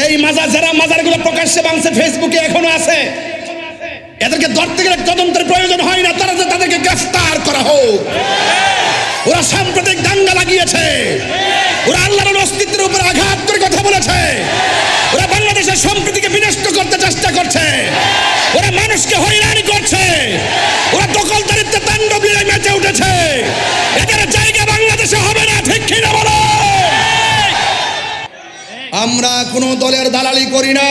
এই মাজার, যারা মাজারগুলো প্রকাশ্যে ভাঙছে ফেসবুকে এখনো আছে, এদেরকে ধরতে গেলে তদন্তের প্রয়োজন হয় না, তাদেরকে গ্রেফতার করা হোক। ওরা সাম্প্রদায়িক দাঙ্গা লাগিয়েছে, ওরা আল্লাহর অস্তিত্বের উপর আঘাত করে কথা বলেছে, ওরা বাংলাদেশের সম্প্রীতিকে বিনষ্ট করতে চেষ্টা করছে, ওরা মানুষকে হয়রানি করছে, ওরা দখলদারিত্বে তাণ্ডব লীলায় মেতে উঠেছে। এদের জায়গা বাংলাদেশে হবে না, ঠিক কিনা বলো? আমরা কোনো দলের দালালি করি না,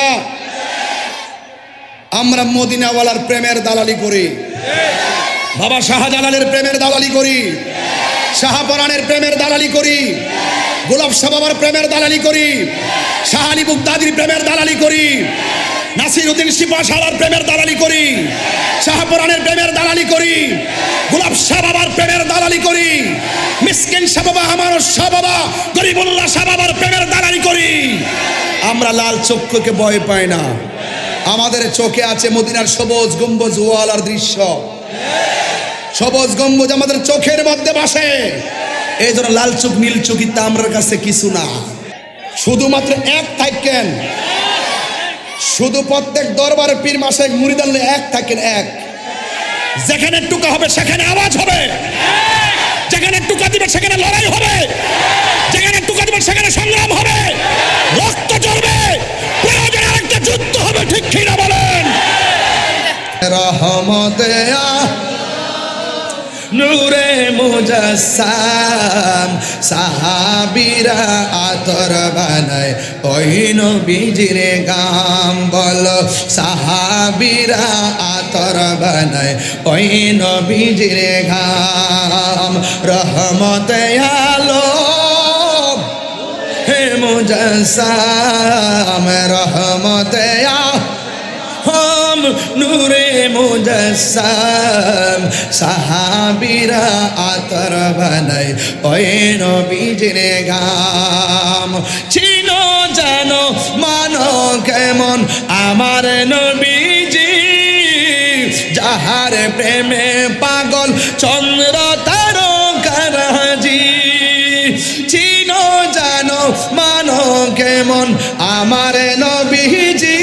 আমরা মদিনাওয়ালার প্রেমের দালালি করি, বাবা শাহজালালের প্রেমের দালালি করি, শাহপরানের প্রেমের দালালি করি, গোলাপ শাহ বাবার প্রেমের দালালি করি, শাহ আলী বুগদাদির প্রেমের দালালি করি, নাসির উদ্দিন সিপাহসালার প্রেমের দালালি করি, শাহপরানের প্রেমের দালালি করি, গোলাপ শাহ বাবার প্রেমের দালালি করি, মিসকিন শাহ বাবা, আমানত শাহ বাবা, গরিবুল্লাহ শাহ বাবার প্রেমের দালালি করি। আমরা লাল চক্ষুকে ভয় পাই না, আমাদের চোখে আছে মদিনার সবুজ গম্বুজ ওয়ালার দৃশ্য। সবুজ গম্বুজ আমাদের চোখের মধ্যে ভাসে, এই জন্য লাল চোখ নীল চোখিতা আমার কাছে কিছু না। শুধুমাত্র এক থাকেন, শুধু প্রত্যেক দরবারে পীর মাসে মুরিদ আনলে এক থাকেন, এক। যেখানে টুকা হবে সেখানে আওয়াজ হবে, যেখানে টুকা দিবে সেখানে লড়াই হবে, যেখানে টুকা দিবে সেখানে সংগ্রাম হবে, রক্ত ঝরবে, প্রয়োজনে আরেকটা যুদ্ধ হবে, ঠিক কিনা বলেন? রহমতে নূরে মুজাসসাম, সাহাবীরা আতর বানায় ওই নবীজির গাম। বলো সাহাবীরা আতর বানায় ওই নবীজির গাম। রহমতে আলম হে মুজাসসাম, রহমতে আলম নূরে মুজাসসাম, সাহাবীরা আতর বানায় ওই নবীজির গাম। চিনো জানো মানো কেমন আমার নবীজি, যাহার প্রেমে পাগল চন্দ্র তারকারাজি। চিনো জানো মানো কেমন আমার নবীজি,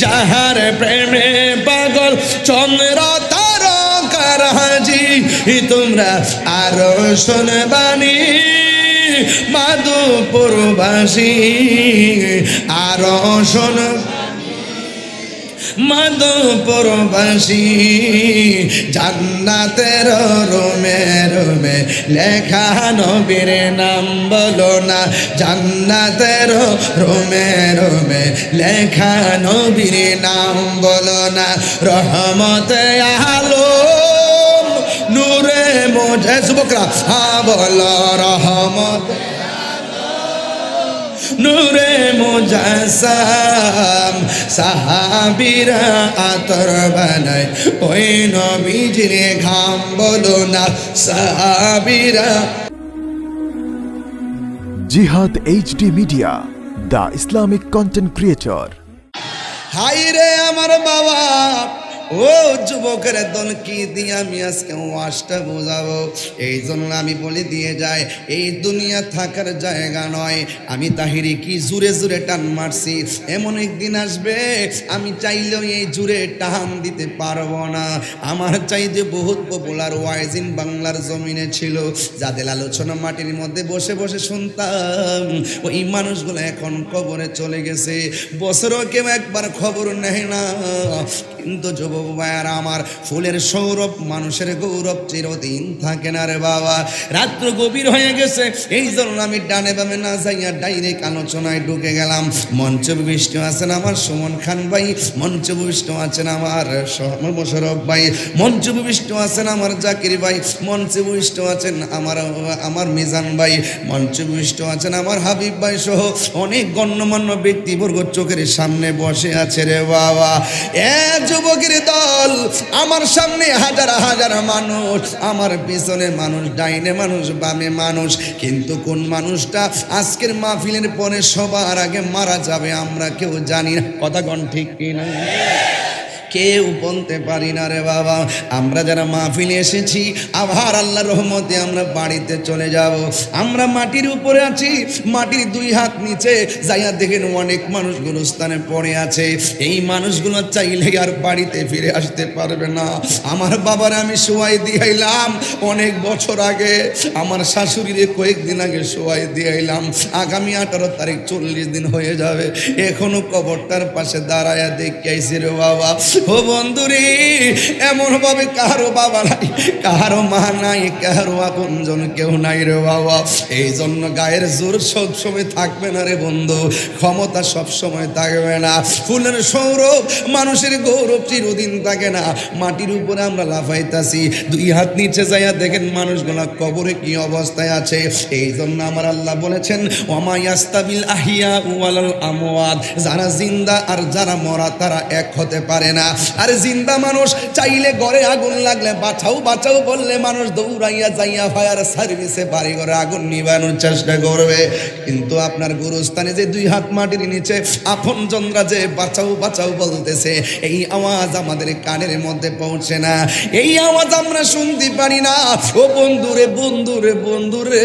যাহার প্রেমে পাগল চন্দ্র তারকারাজি। তোমরা আরো শুনবানি মাধুপুরবাসী, আরো শোন মাধুপুরবাসী। জান্নাতের রুমে রুমে লেখা নবীর নাম বলো না, জান্নাতের রুমে রুমে লেখা নবীর নাম বলো না। রহমতে আলম নূরে মুজে, যুবকরা হ্যাঁ বলো রহমতে নূরে মুজাসসাম, সাহাবীরা আতর বানায় ওই নবীজির ঘাম বলো না সাহাবীরা। জিহাদ HD media, the Islamic content creator. হাই রে আমার বাবা, ও যুবকের দল কি দিয়ে আমি আজকে ওয়াজটা বোঝাবো? এই জন্য আমি বলে দিয়ে যাই, এই দুনিয়া থাকার জায়গা নয়। আমি তাহিরি কি জুড়ে জুড়ে টান মারছি, এমন একদিন আসবে আমি চাইলেও এই জুড়ে টান দিতে পারবো না। আমার চাইতে বহুত পপুলার ওয়াইজিন বাংলার জমিনে ছিল, যাদের আলোচনা মাটির মধ্যে বসে বসে শুনতাম, ওই মানুষগুলো এখন কবরে চলে গেছে। বছরও কেউ একবার খবর নেয় না। কিন্তু যুবক ভাইয়ার আমার, ফুলের সৌরভ মানুষের গৌরব চিরদিন থাকে না রে বাবা। রাত্র গভীর হয়ে গেছে, এই জন্য আমি ডানে বামে না যাইয়া ডাইরেক্ট আলোচনায় ঢুকে গেলাম। মঞ্চে উপবিষ্ট আছেন আমার সুমন খান ভাই, মঞ্চে উপবিষ্ট আছেন আমার মোশাররফ ভাই, মঞ্চে উপবিষ্ট আছেন আমার জাকির ভাই, মঞ্চে উপবিষ্ট আছেন আমার মিজান ভাই, মঞ্চে উপবিষ্ট আছেন আমার হাবিব ভাই সহ অনেক গণ্যমান্য ব্যক্তিবর্গ চোখের সামনে বসে আছে রে বাবা। এ যুবকের দল, আমার সামনে হাজার হাজার মানুষ, আমার পিছনে মানুষ, ডাইনে মানুষ, বামে মানুষ, কিন্তু কোন মানুষটা আজকের মাহফিলের পরে সবার আগে মারা যাবে আমরা কেউ জানি না। কথা কোন ঠিক কিনা? কেউ বলতে পারি না রে বাবা। আমরা যারা মাহফিলে এসেছি আবার আল্লাহর রহমতে আমরা বাড়িতে চলে যাব। আমরা মাটির উপরে আছি, মাটির 2 হাত নিচে যাইয়া দেখেন অনেক মানুষ গুরুস্থানে পড়ে আছে। এই মানুষগুলো চাইলে আর বাড়িতে ফিরে আসতে পারবে না। আমার বাবার আমি শোয়াই দিয়াইলাম অনেক বছর আগে, আমার শাশুড়িরে কয়েকদিন আগে শোয়াই দিয়াইলাম। আগামী 18 তারিখ 40 দিন হয়ে যাবে, এখনো কবরটার পাশে দাঁড়ায়া দেখে আইছি রে বাবা। ও বন্ধুরে, এমন ভাবে কারো বাবা নাই, কারো মা নাই, কারো আপনজন কেউ নাই রে বাবা। এই জন্য গায়ের জোর সবসময় থাকবে না রে বন্ধু, ক্ষমতা সবসময় থাকবে না। ফুলের সৌরভ মানুষের গৌরব চিরদিন থাকে না। মাটির উপরে আমরা লাফাইতাছি, 2 হাত নিচে যাইয়া দেখেন মানুষগুলা কবরে কি অবস্থায় আছে। এই জন্য আমার আল্লাহ বলেছেন ওমা ইয়াস্তাবিল আহিয়া ওয়ালাল আমওয়াত, যারা জিন্দা আর যারা মরা তারা এক হতে পারে না। আর জিন্দা মানুষ চাইলে ঘরে আগুন লাগলে বাঁচাও বাঁচাও বললে মানুষ দৌড়াইয়া যাইয়া ফায়ার সার্ভিসে বাড়ি ঘরে আগুন নিবানোর চেষ্টা করবে। কিন্তু আপনার গুরুস্থানে যে 2 হাত মাটির নিচে আপনজনরা যে বাঁচাও বাঁচাও বলতেছে, এই আওয়াজ আমাদের কানের মধ্যে পৌঁছে না, এই আওয়াজ আমরা শুনতে পারি না। ও বন্ধুরে বন্ধুরে বন্ধুরে,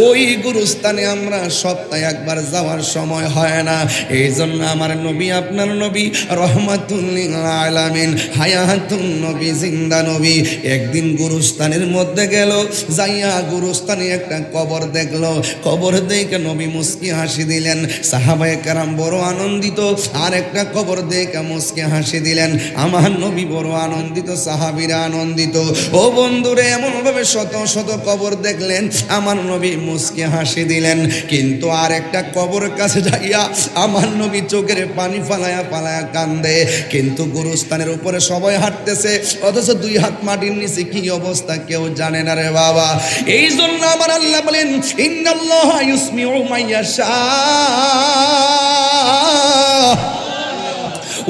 ওই গুরুস্থানে আমরা সপ্তাহে একবার যাওয়ার সময় হয় না। এই জন্য আমার নবী, আপনার নবী রহমাতুল লিল আলামিন, হায়াতুন নবী, জিন্দা নবী, একদিন গুরুস্থানের মধ্যে গেল, যাইয়া গুরুস্থানে একটা কবর দেখলো। কবর দেখে নবী মুস্কি হাসি দিলেন, সাহাবায়ে কেরাম বড় আনন্দিত। আর একটা কবর দেখে মুস্কি হাসি দিলেন, আমার নবী বড় আনন্দিত, সাহাবীরা আনন্দিত। ও বন্ধুরে, এমন ভাবে শত শত কবর দেখলেন, আমার নবী মুস্কি হাসি দিলেন। কিন্তু আর একটা কবর কাছে যাইয়া আমার নবী চোখের পানি ফালায়া ফালায়া কান্দে। কিন্তু গুরুস্থানের উপরে সবাই হাঁটতেছে, অথচ 2 হাত মাটির নিচে কি অবস্থা কেউ জানে না রে বাবা। এই জন্য আমার আল্লাহ বলেন ইন্নাল্লাহা ইউসমিউ মাইয়াশা,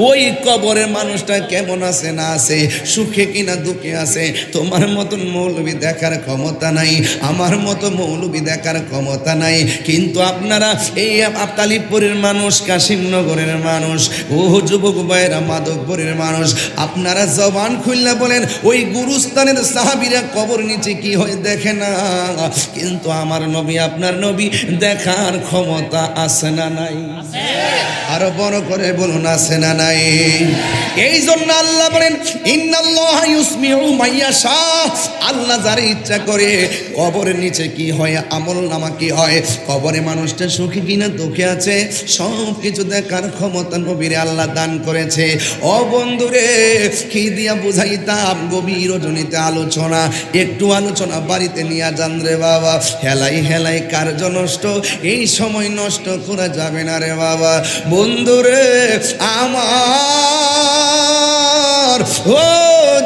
ওই কবরের মানুষটা কেমন আছে না আছে, সুখে কিনা দুঃখে আছে, তোমার মতন মৌলবী দেখার ক্ষমতা নাই, আমার মতো মৌলবী দেখার ক্ষমতা নাই। কিন্তু আপনারা এই তালিবপুরের মানুষ, কাশিমনগরের মানুষ, ও যুবক ভাইয়েরা, মাধবপুরের মানুষ, আপনারা জবান খুললে বলেন ওই গুরুস্থানের সাহাবীরা কবর নিচে কি হয় দেখে না। কিন্তু আমার নবী, আপনার নবী দেখার ক্ষমতা আছে না নাই? আরো বড় করে বলুন আছে না নাই? এই জন্য আল্লাহ বলেন ইন্নাল্লাহা ইউসমিউ মাইয়াশা, আল্লাহ যারে ইচ্ছা করে কবরের নিচে কি হয়, আমল নামা কি হয়, কবরে মানুষটা সুখী কিনা দুঃখে আছে, সব কিছু দেখার ক্ষমতা নবীরে আল্লাহ দান করেছে। ও বন্ধুরে, কি দিয়া বুঝাইতাম, গভীর রজনীতে আলোচনা, একটু আলোচনা বাড়িতে নিয়ে যান রে বাবা। হেলাই হেলাই কার্য নষ্ট, এই সময় নষ্ট করা যাবে না রে বাবা। বন্ধুরে আমার, ও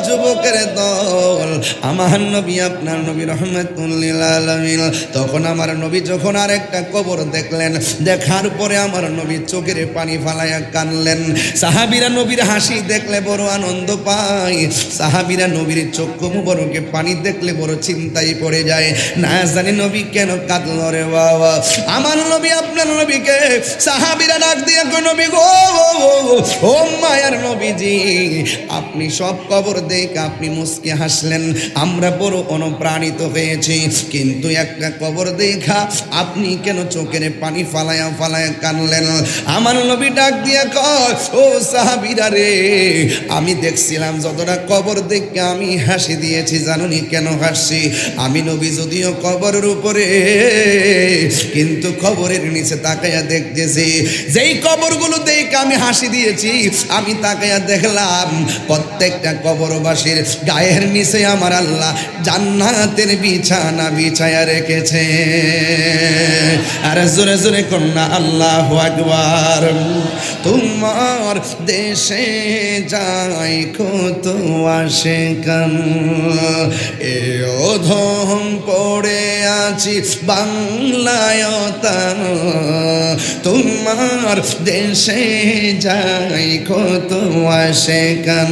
যুবকের দল, আমার নবী, আপনার নবী রহমাতুল লিল আলামিন, তখন আমার নবী যখন আরেকটা কবর দেখলেন, দেখার পরে আমার নবী চোখের পানি ফালাইয়া কানলেন। সাহাবীরা নবীর হাসি দেখলে বড় আনন্দ পায়, সাহাবীরা নবীর চক্ষু মুবারকে পানি দেখলে বড় চিন্তায় পড়ে যায়, না জানি নবী কেন কাঁদল রে বাবা। আমার নবী, আপনার নবীকে সাহাবীরা ডাক দিয়ে কই, নবী গো, ও মায়ার নবীজি, আপনি সব কবর দেখে আপনি মুস্কি হাসলেন, আমরা বড় অনুপ্রাণিত হয়েছি, কিন্তু একটা কবর দেখা আপনি কেন চোখের পানি ফালায়া ফালায়া কানলেন? আমার নবী ডাক দিয়া কয়, ও সাহাবীরা রে, আমি দেখছিলাম যতটা কবর দেখে আমি হাসি দিয়েছি, জানুনি কেন হাসছি? আমি নবী যদিও কবরের উপরে, কিন্তু কবরের নিচে তাকাইয়া দেখতেছি, যেই কবরগুলো দেখে আমি হাসি দিয়েছি, আমি তাকাইয়া দেখলাম প্রত্যেকটা কবরবাসীর গায়ের নিচে আমার আল্লাহ জান্নাতের বিছানা বিছায়া রেখেছে। আর জোরে জোরে কন্যা আল্লাহু আকবার। তোমার দেশে যাই কত আশিকান, এ অধম পড়ে আছি বাংলায় তান, তোমার দেশে যাই কত আশিকান,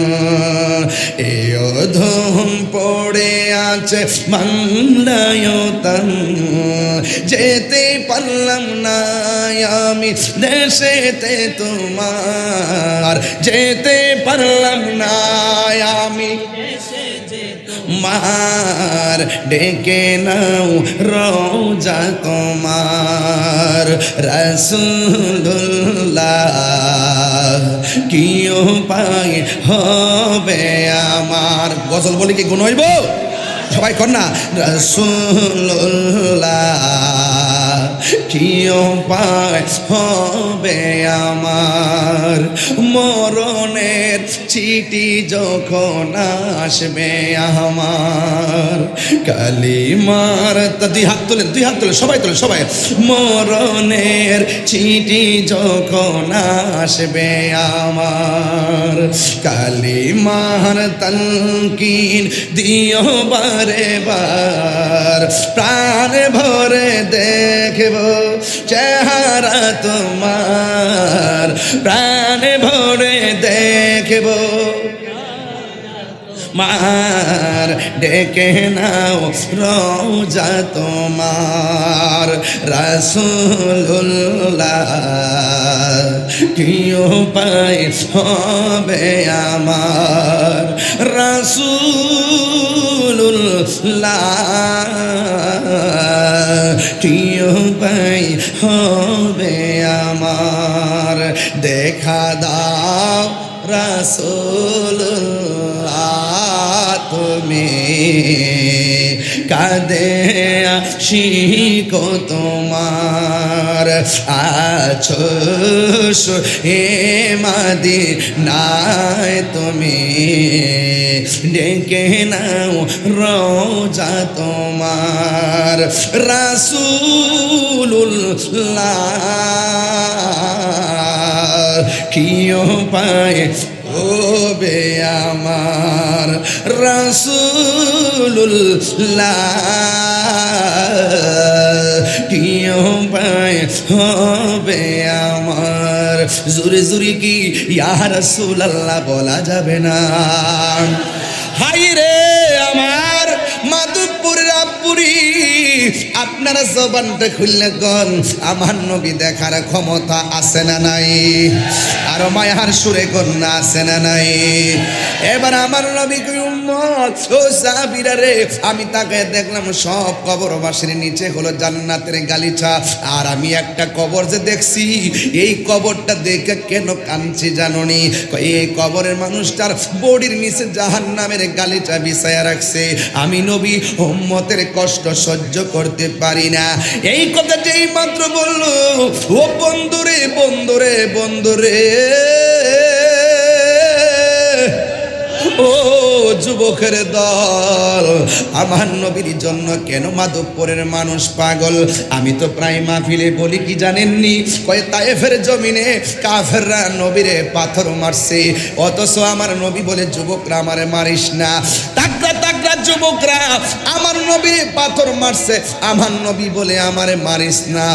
এ অধম পড়ে আছে বাংলায় তান, যেতে পারলাম না আমি দেশেতে তোমার, যেতে পারলাম না আমি মার, ডেকে নাও রওজা তোমার রাসূলুল্লাহ, কি উপায় হবে আমার। গজল বলি কি গুণ হইব? সবাই কর না। রাসূলুল্লাহ, কি উপায় হবে আমার, মরণের চিঠি যখন আসবে আমার, কালিমার দুই হাত তোলেন, দুই হাত তোলেন, সবাই তোলেন, সবাই। মরণের চিঠি যখন আসবে আমার, কালিমার তালকিন দিও বারে বার, প্রাণ ভরে দেখব চেহারা তোমার, প্রাণ ভরে দেখব মার, ডেকে নাও রওজা তোমার রাসূলুল্লাহ, কি উপায় হবে আমার রাসূলুল্লাহ, কি উপায় হবে আমার, দেখা দাও রাসূলুল্লাহ তুমি, কাঁদে আশিক তোমার, আছো এ মদিনায় তুমি, ডেকে নাও রওজা তোমার রাসূলুল্লাহ, কি উপায় হবে আমার রাসূলুল্লাহ, কি উপায় হবে আমার। জোরে জোরে কি ইয়া রাসূলুল্লাহ বলা যাবে না? হাই রে আমার মাধবপুরের আপুরি, আপনারা জবানটা খুললে গন আমার নবী দেখার ক্ষমতা আছে না নাই? আরো মায়ার সুরে কন্যা আছে না নাই? এবার আমার নবী কই উম্মত ও সাহাবীরা রে, আমি তাকে দেখলাম সব কবরবাসীর নিচে হলো জান্নাতের গালিচা, আর আমি একটা কবর যে দেখছি, এই কবরটা দেখে কেন কাঁদছি জানোনি? এই কবরের মানুষটার বডির নিচে জাহান্নামের গালিচা বিছায়া রাখছে, আমি নবী উম্মতের কষ্ট সহ্য করতে পারি না। এই কথা যেই মাত্র বললো, ও বন্ধুরে বন্ধুরে বন্ধুরে, ও যুবকের দল, আমার নবীর জন্য কেন মাধবপুরের মানুষ পাগল? আমি তো প্রায় মাহফিলে বলি কি জানেননি, কয় তায়েফের জমিনে কাফেররা নবীরে পাথর মারছে, অথচ আমার নবী বলে যুবকরা আমারে মারিস না। তাকড়া তাকড়া যুবকরা আমার নবীরে পাথর মারছে, আমার নবী বলে আমারে মারিস না।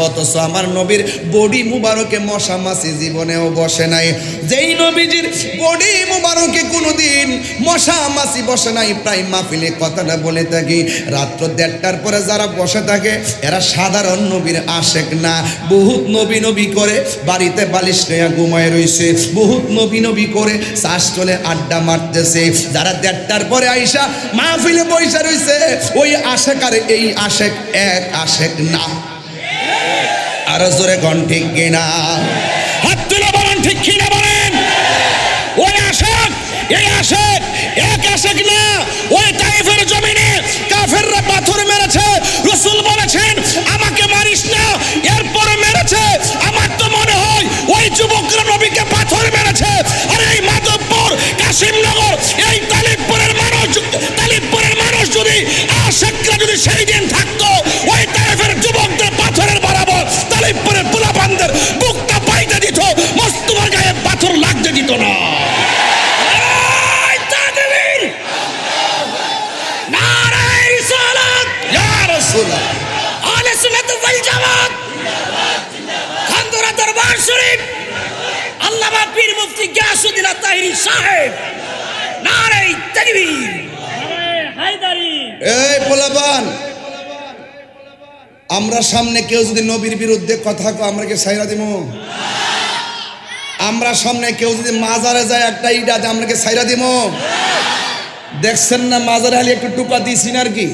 অথচ আমার নবীর বডি মুবারকে মশা মাছি জীবনেও বসে নাই। যেই নবীজির বডি মুবারকে কোনোদিন মশা মাছি বসে নাই, প্রায় মাহফিলে কথাটা বলে থাকি, রাত্র 1:30টার পরে যারা বসে থাকে এরা সাধারণ নবীর আশেক না। বহুত নবী নবী করে বাড়িতে বালিশ নিয়ে ঘুমায় রইছে, বহুত নবী নবী করে শ্বাস চলে আড্ডা মারতেছে। যারা 1:30টার পরে আইসা মাহফিলে বইসা রইছে, ওই আশেক আর এই আশেক এক আশেক না। আরো জোরে কোন ঠিক কিনা? হাত তুলে বলেন ঠিক কিনা বলেন। ওই আশেক এই আশেক এক আশেক না। ওই তায়েফের জমিনে কাফেররা পাথর মেরেছে, রাসূল বলেছেন আমাকে মারিস না, এরপরে মেরেছে। আমার তো মনে হয় ওই যুবকরা নবীকে পাথর মেরেছে। আর এই মাধবপুর, কাশিমনগর, এই তালিবপুরের মানুষ যদি আশেকরা যদি সেই দিন থাকতো, ওই তায়েফের যুবকদের পাথরের বরাবর তালিবপুরের পোলাপানদের বুকটা পাইতে দিত, মস্তুমার গায়ে পাথর লাগতে দিত না। আল্লামা পীর মুফতি গিয়াসউদ্দিন আত-তাহিরি সাহেব, নারে তাকবীর। এই পোলাপান, আমরা সামনে কেউ যদি নবীর বিরুদ্ধে কথা কয় আমরা কি সাইরা দিব? আমরা সামনে কেউ যদি মাজারে যায় একটা ইটা আমরা কি সাইরা দিব? দেখছেন না মাজারে আলী একটু টুকা দিয়েছি না আর কি,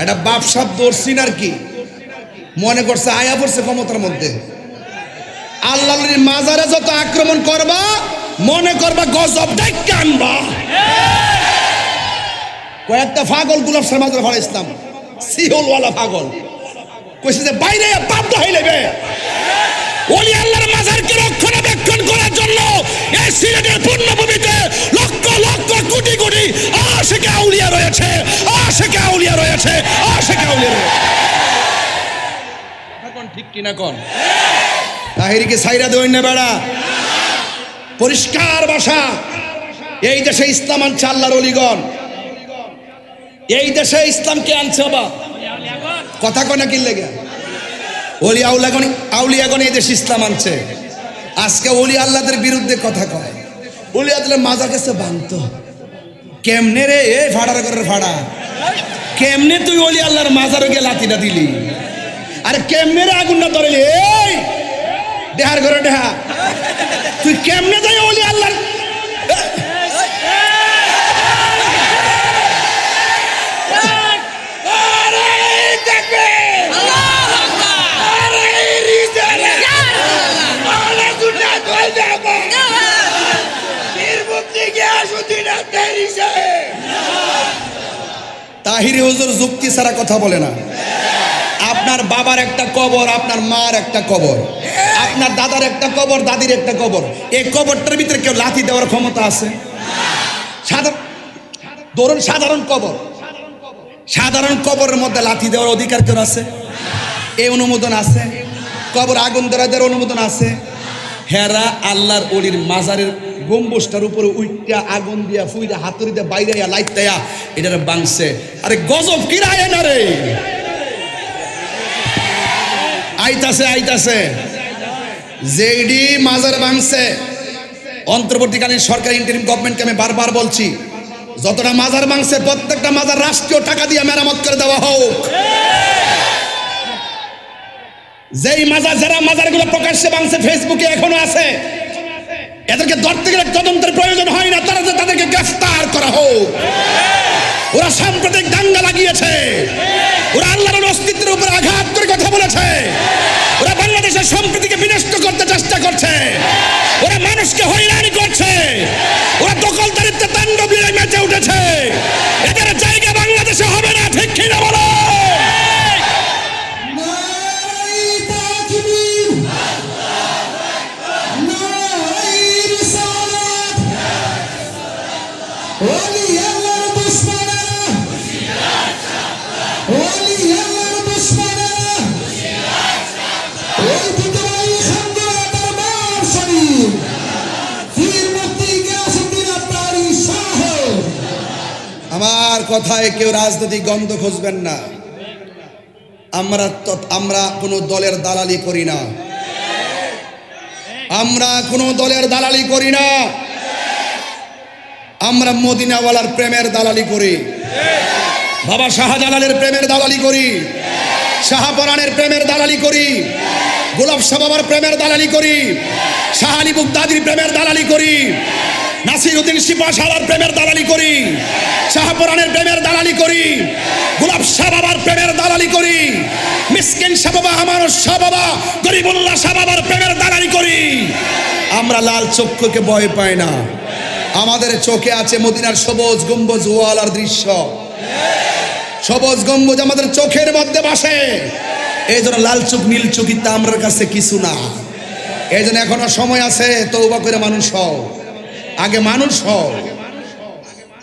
একটা বাপসাপ দৌড়ছি না আর কি, মনে করছে আয়া পড়ছে ক্ষমতার মধ্যে। আল্লাহর মাজারে যত আক্রমণ করবা মনে করবা গজব ডাইকা আনবা। কয়েকটা পাগল গুলাব শাহ মাজার ফাড়া ইসলাম সিহলওয়ালা পাগল কইছে যে বাইরে বাধ্য হয়ে নেবে ওলি আল্লাহর মাজারকে রক্ষণাবেক্ষণ করার জন্য এই সিলেটের পূর্ণভূমিতে লক্ষ লক্ষ কোটি কোটি আশিকে আউলিয়া রয়েছে, আশিকে আউলিয়া রয়েছে, আশিকে আউলিয়া রয়েছে। এখন ঠিক কিনা কোন তাহিরিকে সাইরা দেন না বেড়া, পরিষ্কার ভাষা। এই দেশে ইসলাম আনছে আল্লাহর ওলিগণ, এই দেশে ইসলামকে আনছে বাবা। কথা কয় না কি লেগে ওলি আউলিয়াগণ এই দেশে ইসলাম আনছে। আজকে ওলি আল্লাহদের বিরুদ্ধে কথা কয়, ওলি আল্লাহর মাজার কাছে বান্ত কেমনে রে? এ ফাড়ার করে ফাড়া, কেমনে তুই ওলি আল্লাহর মাজারে গিয়ে লাঠিটা দিলি? আরে কেমনে রে আগুনটা ধরলি? এই দেহার ঘরে দেহা, তুই কেমনে যাই ওলি আল্লাহর তাহিরি হুজুর যুক্তি ছাড়া কথা বলে না। আপনার বাবার একটা কবর, আপনার মার একটা কবর, আপনার দাদার একটা কবর, দাদির একটা কবর, এই কবরটার ভিতরে কেউ লাথি দেওয়ার ক্ষমতা আছে? ধরুন সাধারণ কবর, সাধারণ কবরের মধ্যে লাথি দেওয়ার অধিকার কেউ আছে? এই অনুমোদন আছে? কবর আগুন দেওয়ার অনুমোদন আছে? হেরা আল্লাহর ওলির মাজারের গম্বুজটার উপরে উইটা আগুন দিয়া ফুইরা হাতুড়ি দিয়ে বাইরে লাইট দেয়া এটার বাংছে। আরে গজব কিরায় না রে, আইতাছে আইতাছে যেডি মাজার বাংছে। অন্তর্বর্তীকালীন সরকার ইন্টারিম গভর্নমেন্টকে আমি বারবার বলছি, যতটা মাজার বাংছে প্রত্যেকটা মাজার রাষ্ট্রীয় টাকা দিয়ে মেরামত করে দেওয়া হোক। যেই মাজার, যারা মাজারগুলো প্রকাশ্যে বাংছে ফেসবুকে এখনো আছে, এদেরকে ধরতে গেলে তদন্তের প্রয়োজন হয় না, তাদেরকে গ্রেফতার করা হোক। ওরা সাম্প্রদায়িক দাঙ্গা লাগিয়েছে, ওরা আল্লাহর অস্তিত্বের উপর আঘাত করে কথা বলেছে, ওরা বাংলাদেশের সম্প্রীতিকে বিনষ্ট করতে চেষ্টা করছে, ওরা মানুষকে হয়রানি করছে, ওরা দখলদারিত্বে তাণ্ডব লীলায় মেতে উঠেছে। এদের জায়গা বাংলাদেশে হবে না, ঠিক কিনা বলো? আমার কথায় কেউ রাজনৈতিক গন্ধ খুঁজবেন না। আমরা কোনো দলের দালালি করি না, আমরা কোনো দলের দালালি করি না। আমরা মদিনাওয়ালার প্রেমের দালালি করি, বাবা শাহজালালের প্রেমের দালালি করি, শাহপরানের প্রেমের দালালি করি, গোলাপ শাহ বাবার প্রেমের দালালি করি, শাহ আলী বুগদাদির প্রেমের দালালি করি, নাসিরউদ্দিন সিপাহসালার প্রেমের দালালি করি, শাহপরানের প্রেমের দালালি করি, গোলাপ শাহ বাবার প্রেমের দালালি করি, মিসকিন শাহ বাবা, আমার শাহ বাবা, গরিবুল্লাহ শাহ বাবার প্রেমের দালালি করি। আমরা লাল চক্ষুকে ভয় পাই না, আমাদের চোখে আছে মদিনার সবুজ গম্বুজ ওয়ালার দৃশ্য। সবুজ গম্বুজ আমাদের চোখের মধ্যে বসে, এই জন্য লাল চোখ নীল চোখিতা আমার কাছে কিছু না। এই জন্য এখনো সময় আছে, তওবা করে মানুষ হও, আগে মানুষ হও,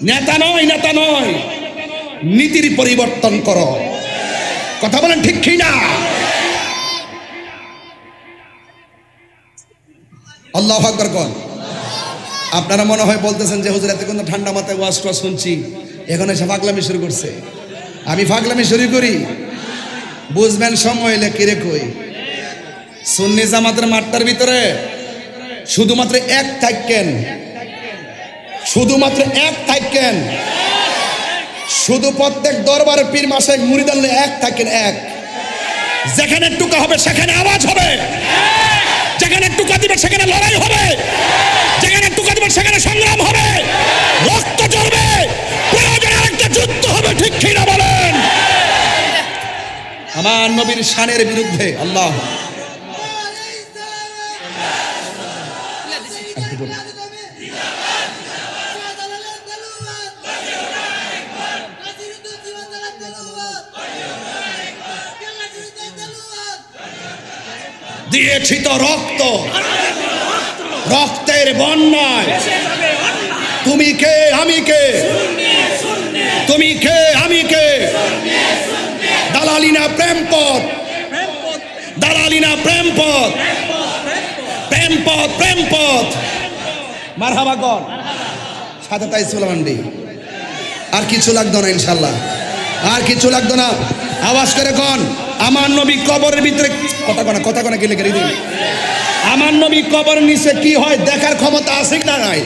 নেতা নয়, নেতা নয়, নীতির পরিবর্তন করো। কথা বলেন ঠিক কি না? আল্লাহু আকবার কোন। আপনারা মনে হয় বলতেছেন যে হুজুর এতক্ষণ ঠান্ডা মাথায় ওয়াজ টোয়াজ শুনছি, এখন এসে ফাগলামি শুরু করছে। আমি ফাগলামি শুরু করি, বুঝবেন সময় এলে কিরে কই। সুন্নি জামাতের মাঠটার ভিতরে শুধুমাত্র এক থাকেন, শুধুমাত্র এক থাকেন, শুধু প্রত্যেক দরবারে পীর মাসে মুরিদ আনলে এক থাকেন এক। যেখানে টুকা হবে সেখানে আওয়াজ হবে, যেখানে টুকা দিবে সেখানে লড়াই হবে, যেখানে টুকা দিবে সেখানে সংগ্রাম হবে, রক্ত ঝরবে, প্রয়োজনে আরেকটা যুদ্ধ হবে। ঠিক কি না বলেন? আমার নবীর শানের বিরুদ্ধে আল্লাহ দিয়েছি তো রক্ত, রক্তের বন্যায়। তুমি কে আমি কে, তুমি কে আমি কে, দালালি না প্রেম পথ, দালালি না প্রেম পথ, প্রেম পথ, প্রেম পথ। মারহাবা গণ সাথে তাই সুলামান্ডি। আর কিছু লাগতো না ইনশাল্লাহ, আর কিছু লাগতো না। আওয়াজ করে গণ আমার নবী কবরের ভিতরে কথা কোনা গেলে গেলে দিন। আমার নবী কবরের নিচে কি হয় দেখার ক্ষমতা আছে না নাই?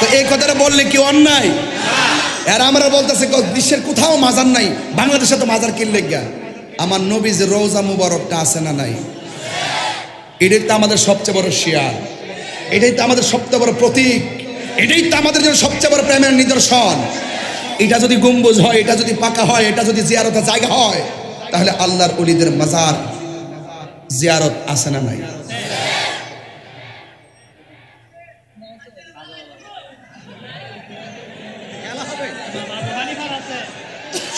তো এই কথাটা বললে কি অন্যায়? আর আমরা বলতেছে বিশ্বের কোথাও মাজার নাই, বাংলাদেশে তো মাজার কিনলে গিয়া। আমার নবী যে রওজা মুবারকটা আছে না নাই, এটাই তো আমাদের সবচেয়ে বড় শিয়ার, এটাই তো আমাদের সবচেয়ে বড় প্রতীক, এটাই তো আমাদের জন্য সবচেয়ে বড় প্রেমের নিদর্শন। এটা যদি গম্বুজ হয়, এটা যদি পাকা হয়, এটা যদি জিয়ারতের জায়গা হয়, তাহলে আল্লাহর ওলিদের মাজার জিয়ারত আছে না নাই?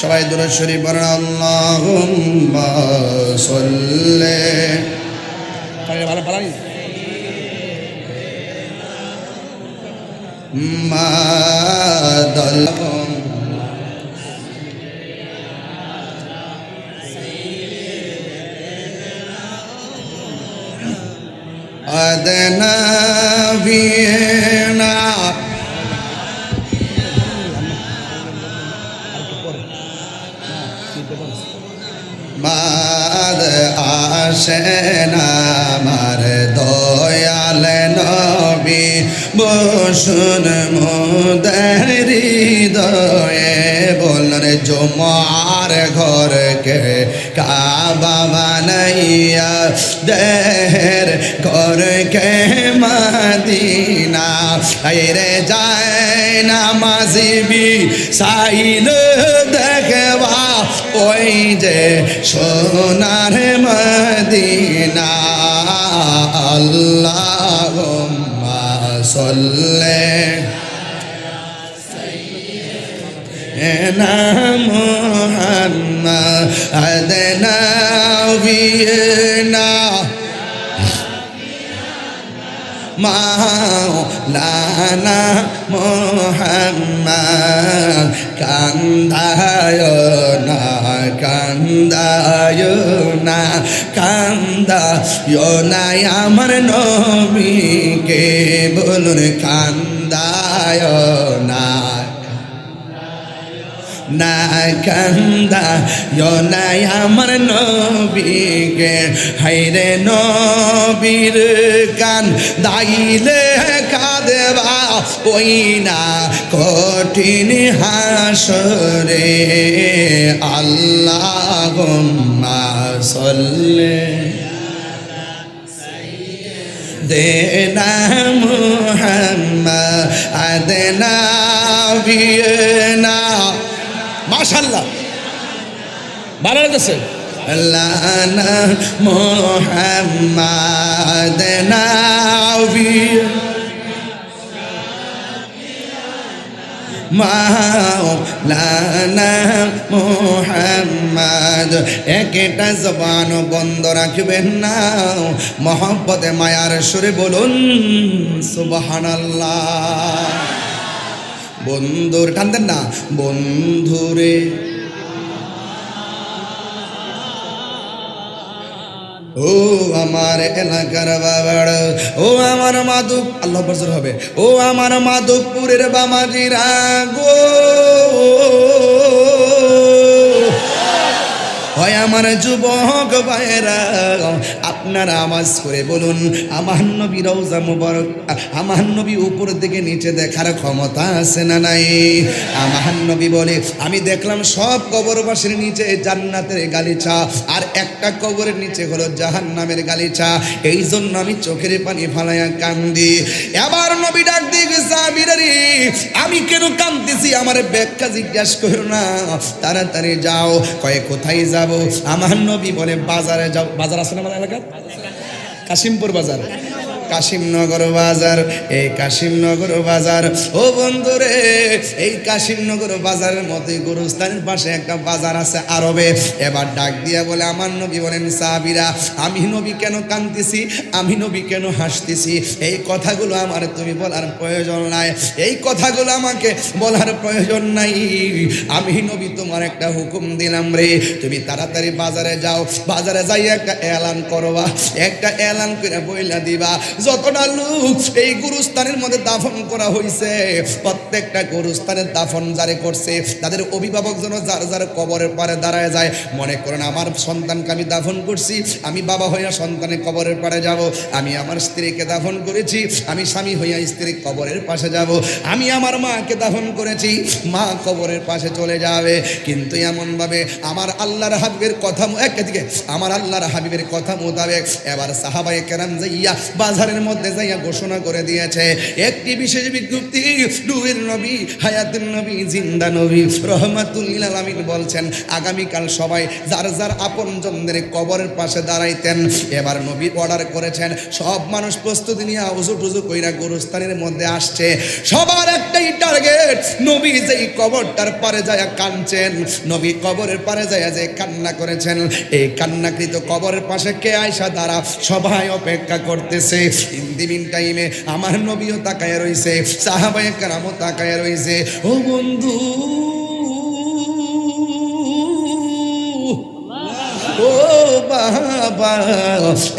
সবাই দুরূদ শরীফ পড়েন। আল্লাহুম্মা সাল্লি ভালো ভালো মাদাল্লাহুম আদনা বিনা মাদ আসেন আমার দয়াল নবী বসুন মোদের হৃদয়ে। বললেন জুমার ঘরকে কাবা বানাইয়া দেহের ঘরকে মদিনা। আইরে যায় নামাজিবি সাইল দেখবা ওই যে সোনার মদিনা। আল্লাহুম্মা সাল্লি না মুহাম্মাদিন নাবিয়িনা মাওলানা মুহাম্মদ। কান্দায় না কান্দায় না কান্দায় না আমার নবীকে। বলুন কান্দায় না না কান্দায় না আমার নবীকে। হায়রে নবীর কান দাইলে কাঁদবা ওই না কঠিন হাসরে। আল্লাহুম্মা সাল্লি দেনা মুহাম্মাদিন নাবিয়িনা। মাশাআল্লাহ ভালো লাগছে। আল্লাহনা মুহাম্মাদিন নাবিয়িনা মাওলানা মুহাম্মদ। একটা জবান বন্ধ রাখবেন না, মহব্বতে মায়ার সুরে বলুন সুবহানাল্লাহ। বন্ধুর টানতেন না, বন্ধুরে ও আমার এলাকার বাবার, ও আমার মাধব, আল্লাহ বজর হবে, ও আমার মাধবপুরের বামাজিরা গো। হয় আমার যুবক ভাইরা, আপনারা আওয়াজ করে বলুন, আমার নবী রওজা মুবারক, আমার নবী উপর দিকে নিচে দেখার ক্ষমতা আছে না নাই? আমার নবী বলে, আমি দেখলাম সব কবরবাসীর নিচে জান্নাতের গালিচা, আর একটা কবরের নিচে হলো জাহান্নামের গালিচা। এই জন্য আমি চোখের পানি ফালাইয়া কান্দি। এবার নবী ডাক দিয়ে সাহাবীরা রে, আমি কেন কাঁদতেছি আমার ব্যাখ্যা জিজ্ঞাসা করো না, তাড়াতাড়ি যাও। কয়ে কোথায় যাব? আমার নবী বলে বাজারে যাও। বাজার আছে না আমার এলাকার? কাশিমপুর বাজার, কাশিমনগর বাজার। এই কাশিমনগর বাজার, ও বন্ধুরে, এই কাশিমনগর বাজারের মতোই গুরুস্থানের পাশে একটা বাজার আছে আরবে। এবার ডাক দিয়া বলে, আমার নবী বলেন সাহাবীরা, আমি নবী কেন কাঁদতেছি, আমি নবী কেন হাসতেছি, এই কথাগুলো আমার তুমি বলার প্রয়োজন নাই, এই কথাগুলো আমাকে বলার প্রয়োজন নাই। আমি নবী তোমার একটা হুকুম দিলাম রে, তুমি তাড়াতাড়ি বাজারে যাও, বাজারে যাই একটা এলান করবা, একটা এলান করে বইলা দিবা, যতটা লোক এই গুরুস্থানের মধ্যে দাফন করা হয়েছে, প্রত্যেকটা গুরুস্থানের দাফন যারে করছে তাদের অভিভাবক যেন যার যার কবরের পারে দাঁড়ায় যায়। মনে করেন আমার সন্তানকে আমি দাফন করছি, আমি বাবা হইয়া সন্তানের কবরের পারে যাব, আমি আমার স্ত্রীকে দাফন করেছি, আমি স্বামী হইয়া স্ত্রীর কবরের পাশে যাব, আমি আমার মাকে দাফন করেছি, মা কবরের পাশে চলে যাবে। কিন্তু এমনভাবে আমার আল্লাহর হাবিবের কথা, একদিকে আমার আল্লাহর হাবিবের কথা মোতাবেক এবার সাহাবায়ে কেরাম যাইয়া বাজারের মধ্যে যাইয়া ঘোষণা করে দিয়েছে একটি বিশেষ বিজ্ঞপ্তি। নূরের নবী, হায়াতুন নবী, জিন্দা নবী রহমাতুল লিল আলামিন বলছেন, আগামীকাল সবাই যার যার আপনজনদের কবরের পাশে দাঁড়াইতেন। এবার নবী অর্ডার করেছেন, সব মানুষ প্রস্তুতি নিয়ে উজু টুজু কইরা গুরুস্থানের মধ্যে আসছে। সবার একটাই টার্গেট, নবী যেই কবরটার পারে যায় কাঁদছেন, নবী কবরের পারে যায় যে কান্না করেছেন, এই কান্নাকৃত কবরের পাশে কে আয়সা দাঁড়া, সবাই অপেক্ষা করতেছে। ইন টাইমে আমার নবীও তাকায় রইছে, সাহাবায়ে কেরামও তাকায় রইছে। ও বন্ধু, ও বাবা,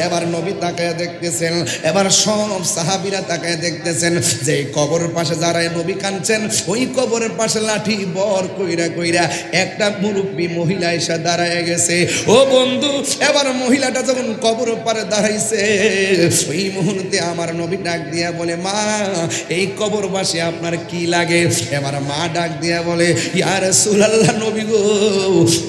এবার নবী তাকায় দেখতেছেন, এবার সব সাহাবীরা তাকায় দেখতেছেন যে কবরের পাশে যারাই নবী কাঁদছেন, ওই কবরের পাশে লাঠি বর কইরা কইরা একটা মুরব্বী মহিলা এসে দাঁড়ায় গেছে। ও বন্ধু, এবার মহিলাটা যখন কবরের পারে দাঁড়াইছে, ওই মুহূর্তে আমার নবী ডাক দিয়া বলে, মা এই কবরবাসী আপনার কি লাগে? এবার মা ডাক দিয়া বলে, ইয়া রাসূলুল্লাহ, নবী গো,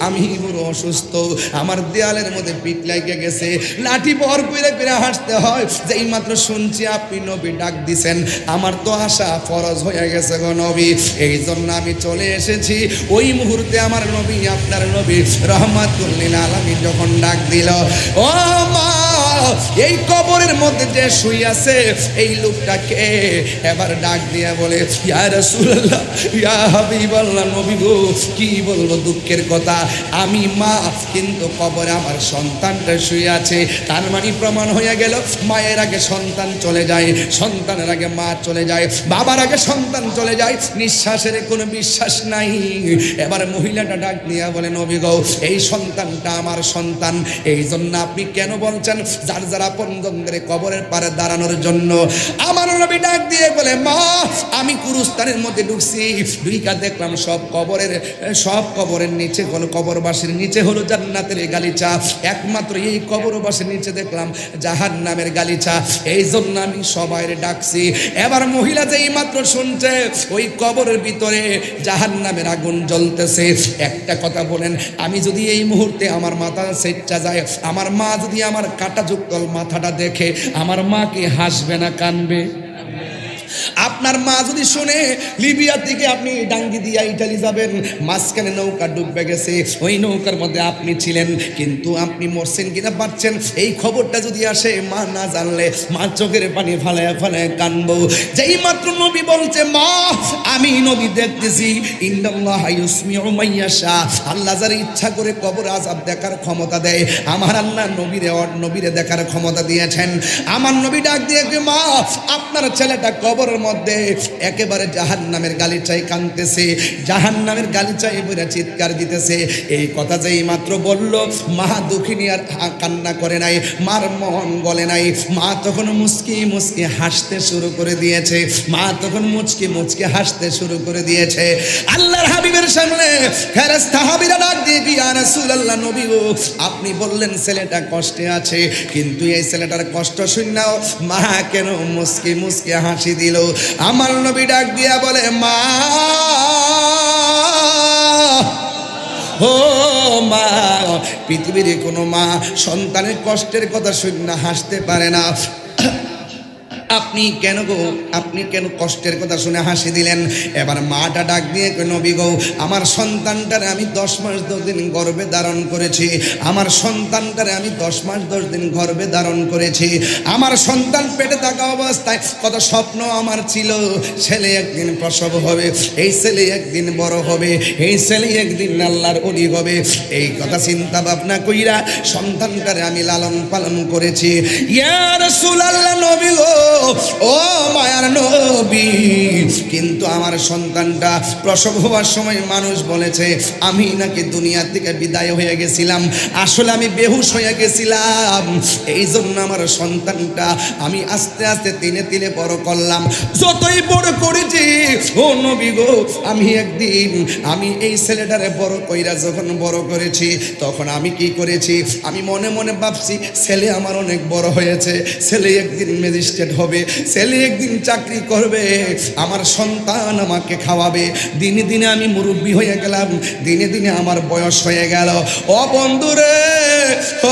আমি বড় অসুস্থ, আমার দেয়ালের মধ্যে পিঠ লাগে গেছে, লাঠি বর কইরা কইরা হাসতে হয়। যেই মাত্র শুনছি আপনি নবী ডাক দিছেন, আমার তো আশা ফরজ হয়ে গেছে গো নবী, এই জন্য আমি চলে এসেছি। ওই মুহূর্তে আমার নবী, আপনার নবী রহমাতুল লিল আলামিন যখন ডাক দিল, ও মা, এই কবরের মধ্যে যে শুই আছে এই লোকটাকে? এবার ডাক দিয়া বলে, ইয়া রাসূলুল্লাহ, ইয়া হাবিবাল্লাহ, নবী গো, কি বলবো দুঃখের কথা, আমি মা, কিন্তু কবরে আমার সন্তানটা শুয়ে আছে। তার মানে প্রমাণ হয়ে গেল, মায়ের আগে সন্তান চলে যায়, সন্তানের আগে মা চলে যায়, বাবার আগে সন্তান চলে যায়, নিঃশ্বাসের কোনো বিশ্বাস নাই। এবার মহিলাটা ডাক দিয়া বলে, নবী গো, এই সন্তানটা আমার সন্তান, এই জন্য আপনি কেন বলছেন যার যারা আপনজনদের কবরের পারে দাঁড়ানোর জন্য? আমার নবী ডাক দিয়ে বলে, মা, আমি গুরুস্থানের মধ্যে ঢুকছি, ঢুইকা দেখলাম সব কবরের নিচে হলো, কবরবাসীর নিচে হলো জান্নাতের গালিচা, একমাত্র এই কবরবাসীর নিচে দেখলাম জাহান্নামের গালিচা, এই জন্য আমি সবাই ডাকছি। এবার মহিলা যেই মাত্র শুনছে ওই কবরের ভিতরে জাহান্নামের আগুন জ্বলতেছে, একটা কথা বলেন, আমি যদি এই মুহূর্তে আমার মাথা সেচ্চা যায়, আমার মা যদি আমার কাটাযুক্ত মাথাটা দেখে, আমার মা কি হাসবে না কানবে? আপনার মা যদি শুনে লিবিয়া থেকে আপনি ডাঙ্গি দিয়া ইটালি যাবেন, মাঝখানে নৌকা ডুববে গেছে, ওই নৌকার মধ্যে আপনি ছিলেন, কিন্তু আপনি মরছেন কিনা পাচ্ছেন, এই খবরটা যদি আসে, মা না জানলে মা চোখের পানি ফালায় ফালায় কানবো। যেই মাত্র নবী বলছে, মা, আমি নবী দেখতেছি, ইন্নাল্লাহা ইউসমিউ মাইয়াশা, আল্লাহ যার ইচ্ছা করে কবর আযাব দেখার ক্ষমতা দেয়, আমার আল্লাহ নবীরে দেখার ক্ষমতা দিয়েছেন। আমার নবী ডাক দিয়ে, মা, আপনার ছেলেটা কবর কবরের মধ্যে একেবারে জাহান্নামের গালিচায় কাঁদতেছে, জাহান্নামের গালিচায় বইরা চিৎকার দিতেছে। এই কথা যেই মাত্র বলল, মা দুঃখিনী আর কান্না করে নাই, মার মন গলে নাই। মা তখন মুচকি মুচকি হাসতে শুরু করে দিয়েছে, মা তখন মুচকি মুচকি হাসতে শুরু করে দিয়েছে। আল্লাহর হাবিবের সামনে ফেরেশতা হাবিরা ডাক দিয়ে কি, ইয়া রাসূলুল্লাহ, নবী গো, আপনি বললেন ছেলেটা কষ্টে আছে, কিন্তু এই ছেলেটার কষ্ট শুননাও মা কেন মুচকি মুচকি হাসি দিল? আমার নবী ডাক দিয়া বলে, মা ও মা, পৃথিবীর কোনো মা সন্তানের কষ্টের কথা শুনে হাসতে পারে না। আপনি কেন গো, আপনি কেন কষ্টের কথা শুনে হাসি দিলেন? এবার মাটা ডাক দিয়ে কই, নবী গো, আমার সন্তানটারে আমি 10 মাস 10 দিন গর্ভে ধারণ করেছি, আমার সন্তানটারে আমি 10 মাস 10 দিন গর্ভে ধারণ করেছি। আমার সন্তান পেটে থাকা অবস্থায় কত স্বপ্ন আমার ছিল, ছেলে একদিন প্রসব হবে, এই ছেলে একদিন বড় হবে, এই ছেলে একদিন আল্লাহর ওলি হবে। এই কথা চিন্তা ভাবনা কইরা সন্তানটারে আমি লালন পালন করেছি। ইয়া রাসূলুল্লাহ, নবী গো, ও মায়ার নবী, কিন্তু আমার সন্তানটা প্রসব হওয়ার সময় মানুষ বলেছে আমি নাকি দুনিয়া থেকে বিদায় হয়ে গেছিলাম, আসলে আমি বেহুশ হয়ে গেছিলাম। এই জন্য আমার সন্তানটা আমি আস্তে আস্তে তিলে তিলে বড় করলাম। যতই বড় করেছি ও নবী গো, আমি একদিন আমি এই ছেলেটারে বড় কইরা যখন বড় করেছি, তখন আমি কি করেছি, আমি মনে মনে ভাবছি ছেলে আমার অনেক বড় হয়েছে, ছেলে একদিন ম্যাজিস্ট্রেট হবে, ছেলে একদিন চাকরি করবে, আমার সন্তান আমাকে খাওয়াবে। দিনে দিনে আমি মুরব্বী হয়ে গেলাম, দিনে দিনে আমার বয়স হয়ে গেল। ও বন্ধুরে,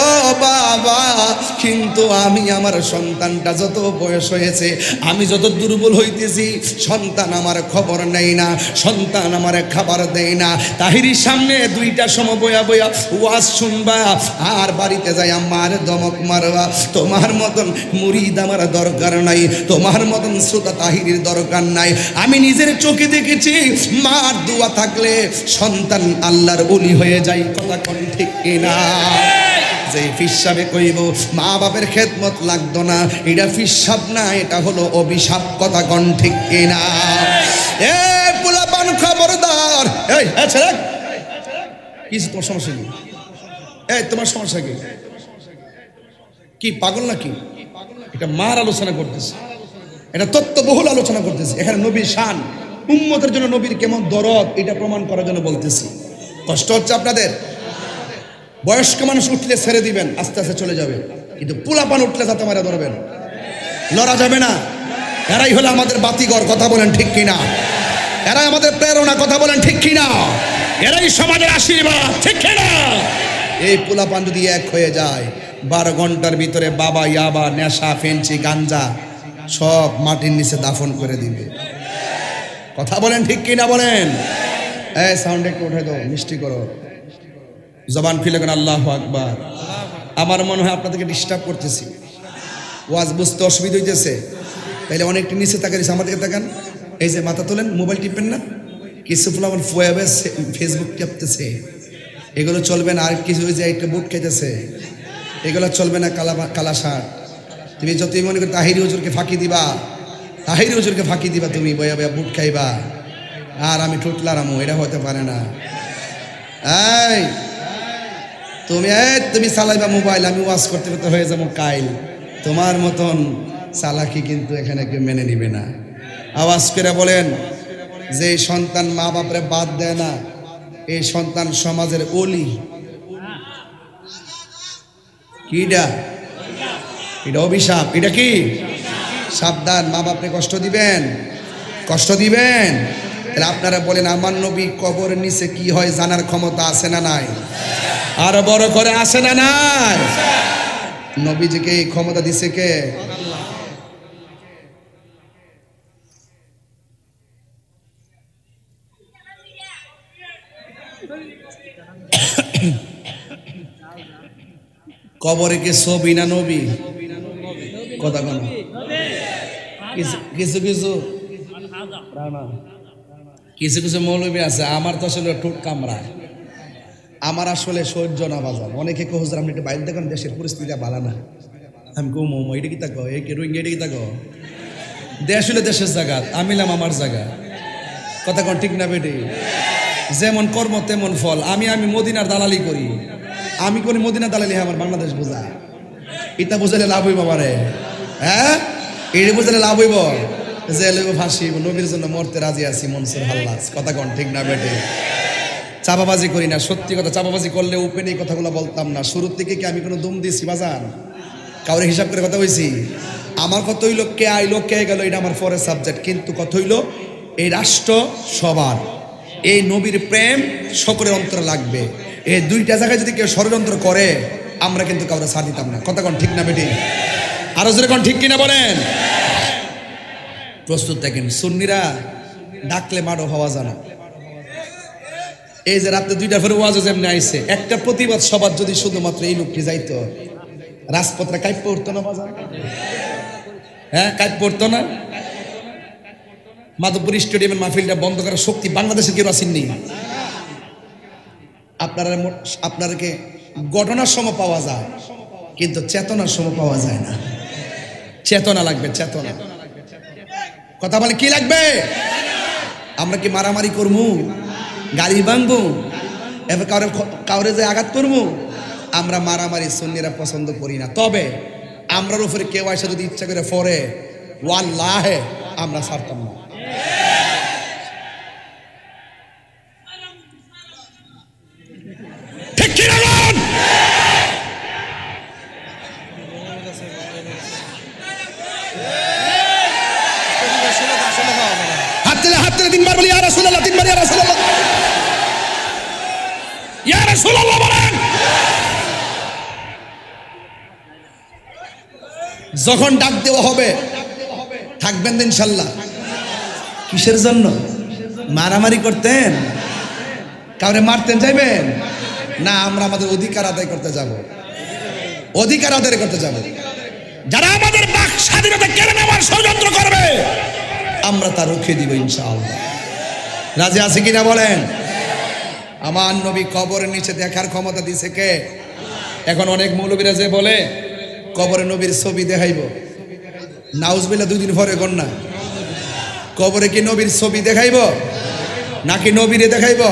ও বাবা, কিন্তু আমি আমার সন্তানটা যত বয়স হয়েছে, আমি যত দুর্বল হইতেছি, সন্তান আমার খবর নেই না, সন্তান আমার খাবার দেয় না। তাহিরির সামনে 2টার সময় বয়া বয়া ওয়াজ শুনবা, আর বাড়িতে যাই আমার দমক মারবা। তোমার মতন মুরিদ আমার দরকার নাই, তোমার মতন শ্রোতা তাহিরির দরকার নাই। আমি নিজের চোখে দেখেছি, মার দোয়া থাকলে সন্তান আল্লাহর ওলি হয়ে যায়। কথা কোন ঠিক কিনা? যে ফিসাবে কইব মা বাপের খেদমত লাগতো না, এটা ফিসাব না, এটা হলো অভিশাপ। কথা কোন ঠিক কিনা? এ পোলাপান খবরদার। এই ছেলে, কি তোমার সমস্যা কি? এই তোমার সমস্যা কি? কি পাগল নাকি? এটা মার আলোচনা করতেছে, এটা তত্ত্ববহুল আলোচনা করতেছে। এখানে নবীর শান, উম্মতের জন্য নবীর কেমন দরদ, এটা প্রমাণ করার জন্য বলতেছি। কষ্ট হচ্ছে আপনাদের? বয়স্ক মানুষ উঠলে ছেড়ে দিবেন, আস্তে আস্তে চলে যাবে, কিন্তু পোলাপান উঠলে যাতে মারা ধরবেন, লড়া যাবে না। এরাই হলো আমাদের বাতিঘর। কথা বলেন ঠিক কিনা? এরাই আমাদের প্রেরণা। কথা বলেন ঠিক কিনা? এরাই সমাজের আশীর্বাদ। ঠিক কিনা? এই পোলাপান যদি এক হয়ে যায়, 12 ঘন্টার ভিতরে বাবা ইয়াবা, নেশা, ফেন্সি, গাঞ্জা সব মাটির নিচে দাফন করে দিবে। কথা বলেন ঠিক কিনা? বলেন। এই সাউন্ড একটু উঠে দাও, মিষ্টি করো, জবান খুলে কেন আল্লাহু আকবার। আমার মনে হয় আপনাদেরকে ডিস্টার্ব করতেছি, ওয়াজ বুঝতে অসুবিধা হইতেছে, তাইলে অনেকটা নিচে তাকাইছে। আমাদেরকে তাকান, এই যে মাথা তোলেন, মোবাইল টিপেন না। কিছু ফুলাবার ফুয়াবে ফেসবুক টিপতেছে, এগুলো চলবে না। আর কিছু যে একটা বুট খাইতেছে, এগুলো চলবে না। কালা শার্ট, তুমি যতই মনে করি তাহিরি হুজুরকে ফাঁকি দিবা, তাহিরি হুজুরকে ফাঁকি দিবা, তুমি বয়া বয়া বুট খাইবা, আর আমি ঠুটলারামো, এটা হতে পারে না। এই তুমি চালাইবা মোবাইল, আমি ওয়াজ করতে করতে হয়ে যাবো কাইল। তোমার মতন চালাকি কিন্তু এখানে কেউ মেনে নিবে না। আওয়াজ করে বলেন, যে সন্তান মা বাপরে বাদ দেয় না, এই সন্তান সমাজের ওলি। কিডা? এটা অভিশাপ। এটা কি? সাবধান, মা বাপরে কষ্ট দিবেন, কষ্ট দিবেন। তাহলে আপনারা বলেন, আমার নবী কবরের নিচে কি হয় জানার ক্ষমতা আছে না নাই? আরো বড় করে আছে না নাই? নবীজিকে এই ক্ষমতা দিছে কে? কবরে কে ছবি না নবী? কথা কোন? কিছু কিছু কিছু কিছু মৌলবী আছে, আমার তো আসলে ঠোঁট কামড়ায়, আমার আসলে সহ্য না বাজার। অনেকে কো হুজুর আপনি একটু বাইরে দেখেন, দেশের পরিস্থিতিটা ভালো না। আমি কো মোমো এটা কি তাকো, এই কে রোহিঙ্গা এটা কি তাকো, দেশ হলে দেশের জায়গা, আমিলাম আমার জায়গা। কথা কোন ঠিক না বেটে? যেমন কর্ম তেমন ফল। আমি মদিনার দালালি করি, আমি করি মদিনার দালালি, আমার বাংলাদেশ বোঝা। এটা বোঝালে লাভ হইব আমারে, হ্যাঁ এটা বোঝালে লাভ হইব। যে লইব ফাঁসি, নবীর জন্য মরতে রাজি আছি, মনসুর হাল্লাস। কথা কোন ঠিক না বেটে? চাপাবাজি করি না, সত্যি কথা। চাপাবাজি করলে ওপেন এই কথাগুলো বলতাম না। শুরুর থেকে কি আমি কোনো দম দিয়েছি বাজান? কাউরে হিসাব করে কথা বলছি? আমার কথা হইলো কে আইলো কে গেল এটা আমার পরের সাবজেক্ট, কিন্তু কথা হইলো এই রাষ্ট্র সবার, এই নবীর প্রেম সকলের অন্তরে লাগবে। এই দুইটা জায়গায় যদি কেউ ষড়যন্ত্র করে আমরা কিন্তু কাউরে ছাড় দিতাম না। কথা কোন ঠিক না বেটি? আরো জোরে কোন ঠিক কিনা বলেন? প্রস্তুত থাকেন। সুন্নিরা ডাকলে মাড়ো হওয়া জানা। এই যে রাত্রে 2টার পরে ওয়াজ যেমনি আইছে, একটা প্রতিবাদ সবার যদি শুধুমাত্র এই লোকটি যাইতো, রাজপথরা কাইপ পড়তো না বাজার? হ্যাঁ কাইপ পড়তো না? মাধবপুর স্টেডিয়ামের মাহফিলটা বন্ধ করার শক্তি বাংলাদেশের কেউ আসেননি। আপনারকে ঘটনার সময় পাওয়া যায়, কিন্তু চেতনার সময় পাওয়া যায় না। চেতনা লাগবে, চেতনা। কথা বলে কি লাগবে? আমরা কি মারামারি করবো, গাড়ি ভাঙবো, এবার কাউরে যে আঘাত করবো? আমরা মারামারি সুন্নিরা পছন্দ করি না। তবে আমরার উপরে কেউ এসে যদি ইচ্ছা করে পড়ে, ওয়াল্লাহে আমরা ছাড়তাম না। ঠিক কি না বল? হাত তুলে 3 বার বলি ইয়া রাসূলুল্লাহ, 3 বার ইয়া রাসূলুল্লাহ, ইয়া রাসূলুল্লাহ বলেন। যখন ডাক দেওয়া হবে থাকবেন ইনশাআল্লাহ। কিসের জন্য? মারামারি করতেন? কাউরে মারতেন যাইবেন না? আমরা আমাদের অধিকার আদায় করতে যাব, অধিকার আদায় করতে যাব। যারা আমাদের বাক স্বাধীনতা কেড়ে নেওয়ার ষড়যন্ত্র করবে আমরা তা রুখে দিব ইনশাআল্লাহ। রাজি আছে কিনা বলেন? আমার নবী কবরের নিচে দেখার ক্ষমতা দিছে কে? এখন অনেক মৌলবীরা যে বলে কবরে নবীর ছবি দেখাইব, নাউজুবিল্লাহ 2 দিন পরে গন্না। কবরে কি নবীর ছবি দেখাইব নাকি নবীরে দেখাইব?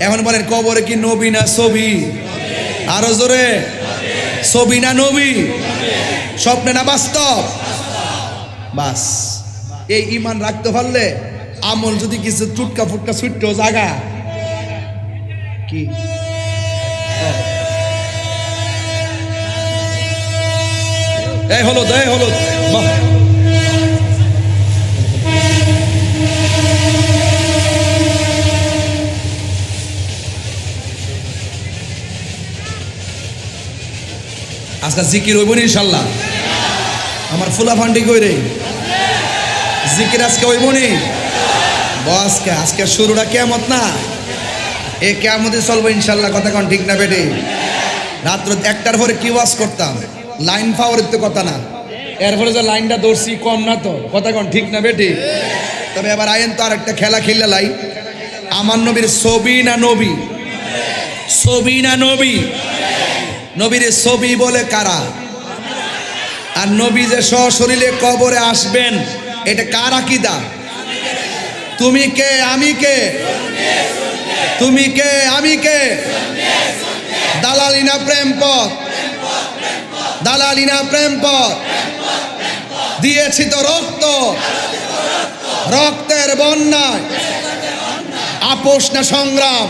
এখন বলেন কবরে কি নবী না ছবি? আরো জোরে, ছবি না নবী? স্বপ্নে না বাস্তব? বাস এই ঈমান রাখতে পারলে আমল যদি কিছু টুটকা ফুটকা ছুট্ট জায়গা কি এই হলো দয় হলো। আজকে জিকির হইব ইনশাআল্লাহ। আমার ফুলা ফান্ডি কই রে? জিকির আজকে হইব নি? বসকে আজকে শুরুটা কিয়ামত না, এই কিয়ামতে চলবো ইনশাআল্লাহ। কথা কোন ঠিক না বেটি? রাত্র 1টার পরে কি ওয়াজ করতাম, লাইন পাওয়ার তো কথা না, এরপরে যে লাইনটা ধরছি কম না তো? কথা কোন ঠিক না বেটি? তবে এবার আইন তো আর একটা খেলা খেললে লাই। আমার নবীর ছবি না নবী? ছবি না নবী? নবীর ছবি বলে কারা? আর নবী যে সশরীরে কবরে আসবেন এটা কার আকীদা? তুমি কে আমি কে? তুমি কে আমি কে? দালালি না প্রেম পথ? দালালি না প্রেম পথ? দিয়েছি তো রক্ত, রক্তের বন্যায়। আপোষ না সংগ্রাম?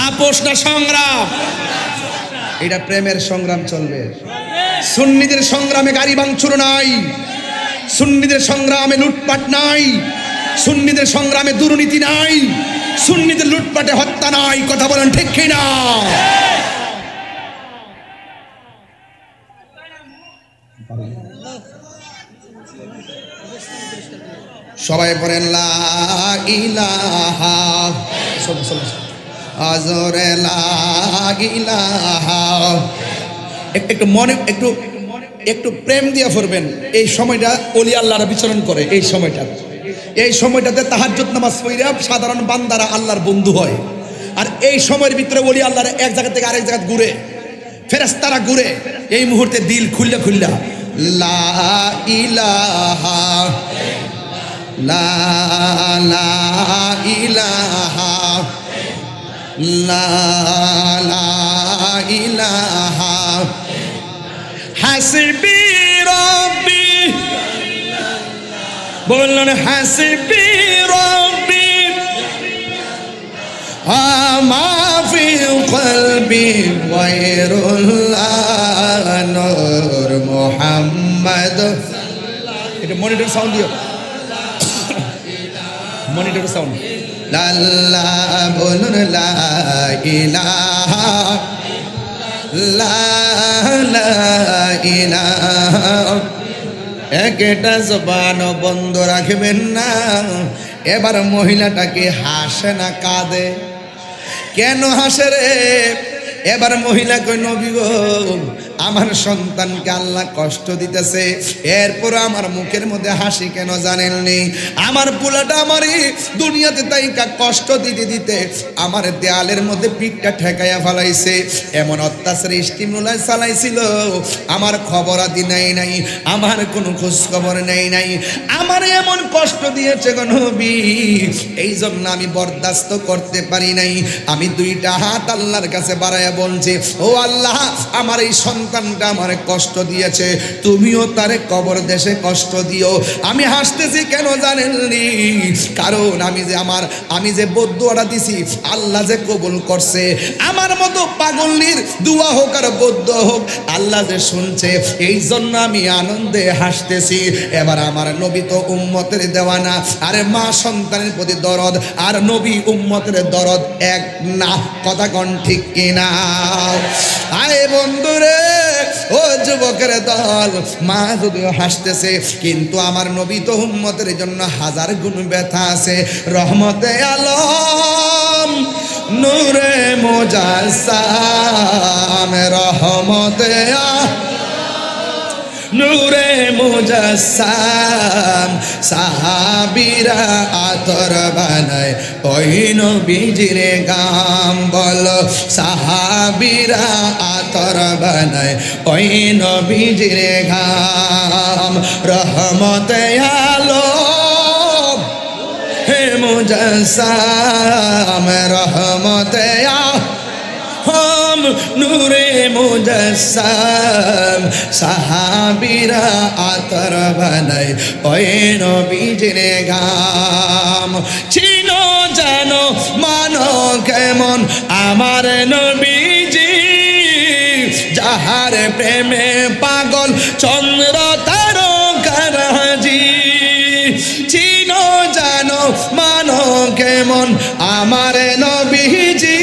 আপোষ না সংগ্রাম? এটা প্রেমের সংগ্রাম চলবে। সুন্নিদের সংগ্রামে গাড়ি ভাঙচুর নাই, সুন্নিদের সংগ্রামে লুটপাট নাই, সুন্নিদের সংগ্রামে দুর্নীতি নাই, সুন্নিদের লুটপাটে হত্যা নাই। কথা বলেন ঠিক কিনা? সবাই বলেন লা ইলাহা আজরে লা ইলাহা। একটু মনে একটু প্রেম দিয়া পড়বেন। এই সময়টা ওলি আল্লাহরা বিচরণ করে। এই সময়টাতে তাহাজ্জুদ নামাজ পড়িয়া সাধারণ বান্দারা আল্লাহর বন্ধু হয়। আর এই সময়ের ভিতরে ওলি আল্লাহরা এক জায়গা থেকে আরেক জায়গা ঘুরে, ফেরেশতারা ঘুরে। এই মুহূর্তে দিল খুল্লা লা ইলাহা লা লা ইলাহা লা লা ইলাহা হাসবি রব্বি বলুন হাসবি রব্বি মা ফি কলবি গায়রুল্লাহ নূর মুহাম্মদ। এটা মনিটর সাউন্ড দিও, মনিটর সাউন্ড। লা বলুন লা ইলাহা লা লা ইলাহা। একটা জবান বন্ধ রাখবেন না। এবার মহিলাটাকে হাসে না কাঁদে? কেন হাসে রে? এবার মহিলা কই নবী গো আমার সন্তানকে আল্লাহ কষ্ট দিতেছে, এরপর আমার মুখের মধ্যে হাসি কেন জানেননি? আমার পোলাটা আমারই দুনিয়াতে তাইকা কষ্ট দিতে দিতে আমার দেয়ালের মধ্যে পিঠটা ঠেকাইয়া ফেলাইছে, এমন অত্যাচার স্টিমুলাই চালাইছিল, আমার খবর আদি নেই নাই, আমার কোনো খোঁজ খবর নেই নাই, আমার এমন কষ্ট দিয়েছে গো নবী, এই জন্য আমি বরদাস্ত করতে পারি নাই। আমি দুইটা হাত আল্লাহর কাছে বাড়াইয়া বলছি, ও আল্লাহ আমার এই সন্তানটা আমার কষ্ট দিয়েছে, তুমিও তারে কবর দেশে কষ্ট দিও। আমি হাসতেছি কেন জানেননি? কারণ আমি যে বদদুয়াটা দিছি আল্লাহ যে কবুল করছে। আমার মতো পাগলির দুয়া হোক আর বদ্ধ হোক আল্লাহ যে শুনছে, এই জন্য আমি আনন্দে হাসতেছি। এবার আমার নবী তো উম্মতের দেওয়ানা, আরে মা সন্তানের প্রতি দরদ আর নবী উম্মতের দরদ এক না, কথা কোন ঠিক কিনা? আয় বন্ধুরে, ও যুবকের দল, মা যদিও হাসতেছে কিন্তু আমার নবী তো উম্মতের জন্য হাজার গুণ ব্যথা আছে। রহমতে আলম নূরে মুজাসসাম, রহমতে নূরে মুজাসসাম, সাহাবীরা আতর বানায় ওই নবীজির গাম। বলো সাহাবীরা আতর বানায় ওই নবীজির গাম। রহমতে আলম হে মুজাসসাম, রহমতে আলম নূরে মুজাসসাম, সাহাবীরা আতর বানায় ওই নবীজির গাম। চিনো জানো মানো কেমন আমার নবীজি, যাহার প্রেমে পাগল চন্দ্র তারকারাজি। চিনো জানো মানো কেমন আমার নবীজি,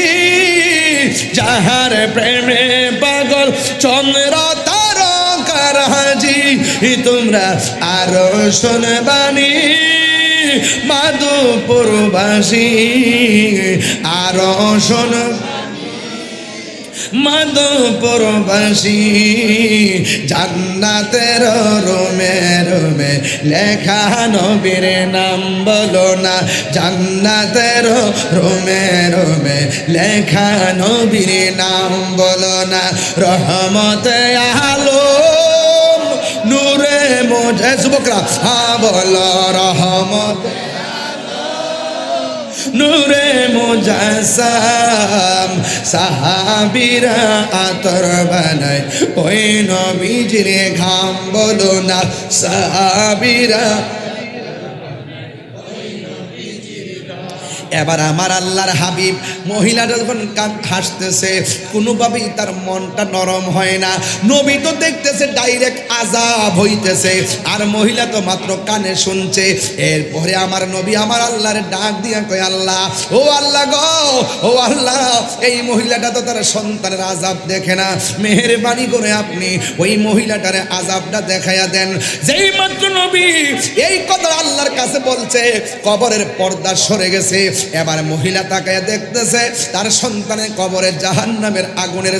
যাহার প্রেমে পাগল চন্দ্র তারকারাজি। তোমরা আরো শুনবানি মাধুপুরবাসী, আরো শোন মাধুপুরবাসী। জান্নাতের রুমে রুমে লেখা নবীর নাম বলো না, জান্নাতের রুমে রুমে লেখা নবীর নাম বলো না। রহমতে আলম নূরে মুজা, যুবকরা হ্যাঁ বলো রহমতে নূরে মুজাসসাম, সাহাবীরা আতর বানায় ওই নবীজির ঘাম। বলো না সাহাবীরা। এবার আমার আল্লাহর হাবিব মহিলাটা যখন হাসতেছে কোনোভাবেই তার মনটা নরম হয় না। নবী তো দেখতেছে ডাইরেক্ট আযাব হইতেছে, আর মহিলা তো মাত্র কানে শুনছে। এরপরে আমার নবী আমার আল্লাহর ডাক দিয়া কয়, আল্লাহ ও আল্লাহ গো, ও আল্লাহ এই মহিলাটা তো তার সন্তানের আযাব দেখে না, মেহেরবানি করে আপনি ওই মহিলাটার আযাবটা দেখাইয়া দেন। যেই মাত্র নবী এই কথা আল্লাহর কাছে বলছে, কবরের পর্দা সরে গেছে। এবার মহিলা তাকায় দেখতেছে তার সন্তানের কবরে জাহান্নামের আগুনের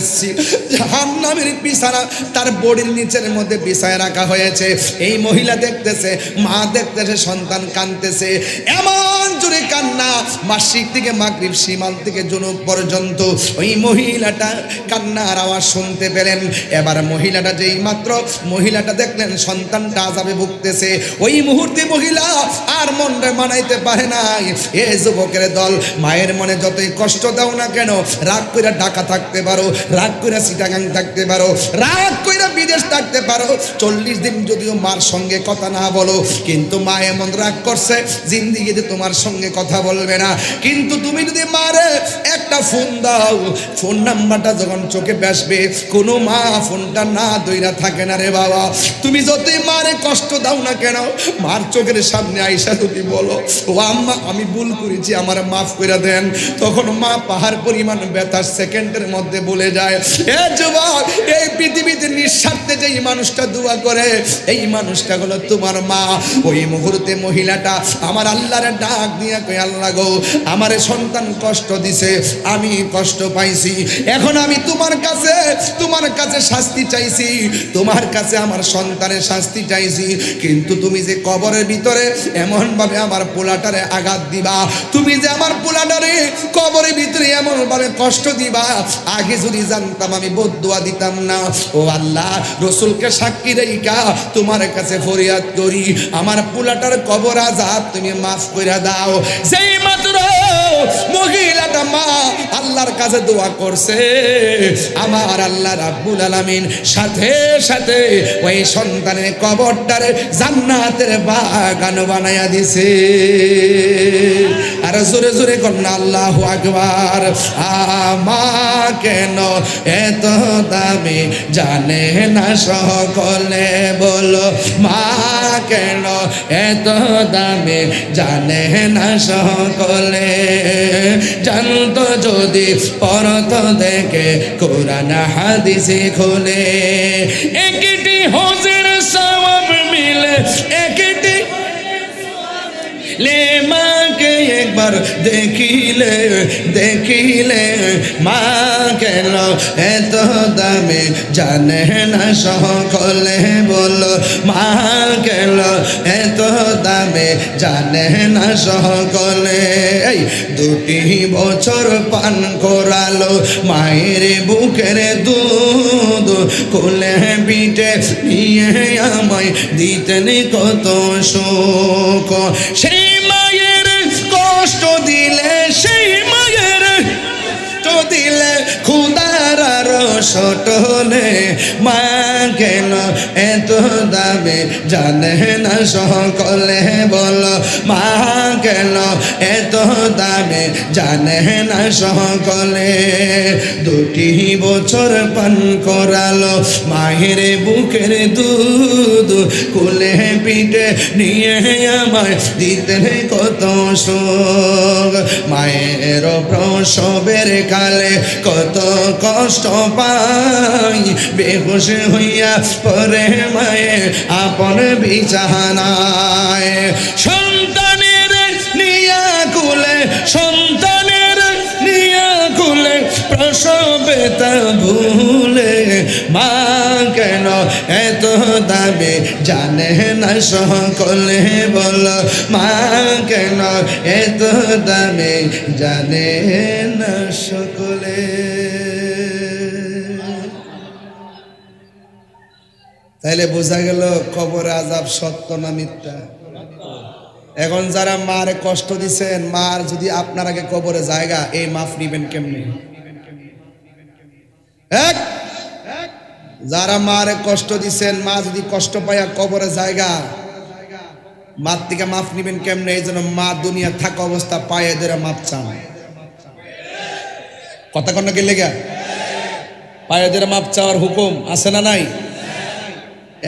জাহান্নামের বিছানা তার বডির নিচের মধ্যে বিছায় রাখা হয়েছে। এই মহিলা দেখতেছে, মা দেখতেছে, সন্তান কাঁদতেছে, এমন জোরে কান্না মাসিক থেকে মাগরিব সীমান্ত থেকে জুনুব পর্যন্ত। ওই মহিলাটা কান্নার আওয়াজ শুনতে পেলেন। এবার মহিলাটা যেই মাত্র মহিলাটা দেখলেন সন্তানটা আযাবে ভুগতেছে, ওই মুহূর্তে মহিলা আর মনটা মানাইতে পারে নাই। এ যুবকের দল, মায়ের মনে যতই কষ্ট দাও না কেন, রাগ কইরা ঢাকা থাকতে পারো, রাগ কইরা চিটাগাং থাকতে পারো, রাগ কইরা বিদেশ থাকতে পারো, 40 দিন যদিও মার সঙ্গে কথা না বলো, কিন্তু মা এমন রাগ করছে জিন্দেগিতে তোমার সঙ্গে কথা বলবে না। কিন্তু তুমি যদি মারে একটা ফোন দাও, ফোন নাম্বারটা যখন চোখে বেসবে, কোনো মা ফোনটা না দইরা থাকে না রে বাবা। তুমি যতই মারে কষ্ট দাও না কেন, মার চোখের সামনে আইসা যদি বলো, ও আম্মা আমি ভুল করেছি, আমার মাফ করে দেন, তখন মা পাহাড় পরিমাণ ব্যথা সেকেন্ডের মধ্যে বলে যায়। এ যুবক, এই পৃথিবীতে নিঃস্বার্থে যেই মানুষটা দোয়া করে, এই মানুষটা হলো তোমার মা। ওই মুহূর্তে মহিলাটা আমার আল্লাহর ডাক দিয়া কই, আল্লাহ গো, আমারে সন্তান কষ্ট দিছে, আমি কষ্ট পাইছি, এখন আমি তোমার কাছে শাস্তি চাইছি, তোমার কাছে আমার সন্তানের শাস্তি চাইছি। কিন্তু তুমি যে কবরের ভিতরে এমন ভাবে আমার পোলাটারে আঘাত দিবা, তুমি যে আমার পোলাটারে কবরের ভিতরে এমন ভাবে কষ্ট দিবা, আগে যদি জানতাম আমি বদদুয়া দিতাম না। ও আল্লাহ, রসুলকে সাক্ষী রেখা তোমার কাছে ফরিয়াদ করি, আমার পোলাটার কবর আযাব তুমি মাফ করে দাও। যেই মাত্র মহিলাটা মা আল্লাহর কাছে দোয়া করছে, আমার আল্লাহ রাব্বুল আলামিন সাথে সাথে ওই সন্তানের কবরটারে জান্নাতের বাগান বানায়া দিছে। আর জোরে জোরে কন্যা আল্লাহু আকবার। আমা কেন এত দামি জানে না সকলে, বলো মা কেন এত দামি জানে না সকলে, জানতো যদি পরত দেখে কোরআন হাদিসে খুলে, একটি হজের সওয়াব মিলে, একটি লে মাকে একবার দেখিলে দেখিলে, মা কেন এত দামে জানে না সকলে, বলো মা কেন এত দামে জানে না সকলে। এই 2 বছর পান করালো মায়ের বুকের দুধ, কোলে পিঠে নিয়ে আমায় দিতেন কত সুখ। সেই মায়ের কষ্ট দিলে, সেই মায়ের দিলে খুদার রস টলে, মা কেন এত দামে জানে না সকলে, বলো মা কেন এত দামে জানে না সকলে। 2 বছর পান করালো মায়ের বুকের দুধ, কোলে পিঠে নিয়ে আমায় দিতেন কত সুখ। মায়ের প্রসবের কালে কত কষ্ট পাই, বেহুশ হইয়া পরে মায়ে আপন বিছানায়, সন্তানের নিয়া কুলে, সন্তানের নিয়া কুলে প্রসবে তা ভুলে, মা কেন এত দামে জানে না সকলে, বলো মা কেন এত দামে জানে না সকলে। তাইলে বোঝা গেল কবর আযাব সত্য না মিথ্যা। এখন যারা মার কষ্ট দিচ্ছেন, মার যদি আপনার আগে কবরে জায়গা, এই মাফ নিবেন কেমনে? যারা মার কষ্ট দিচ্ছেন, মা যদি কষ্ট পায়া কবরে জায়গা, মার থেকে মাফ নিবেন কেমনে? এই জন্য মা দুনিয়া থাকা অবস্থা পায়ে ধরে মাপ চান। কথা কন্যা কে লেগা পায়ে ধরে মাপ চাওয়ার হুকুম আছে না নাই?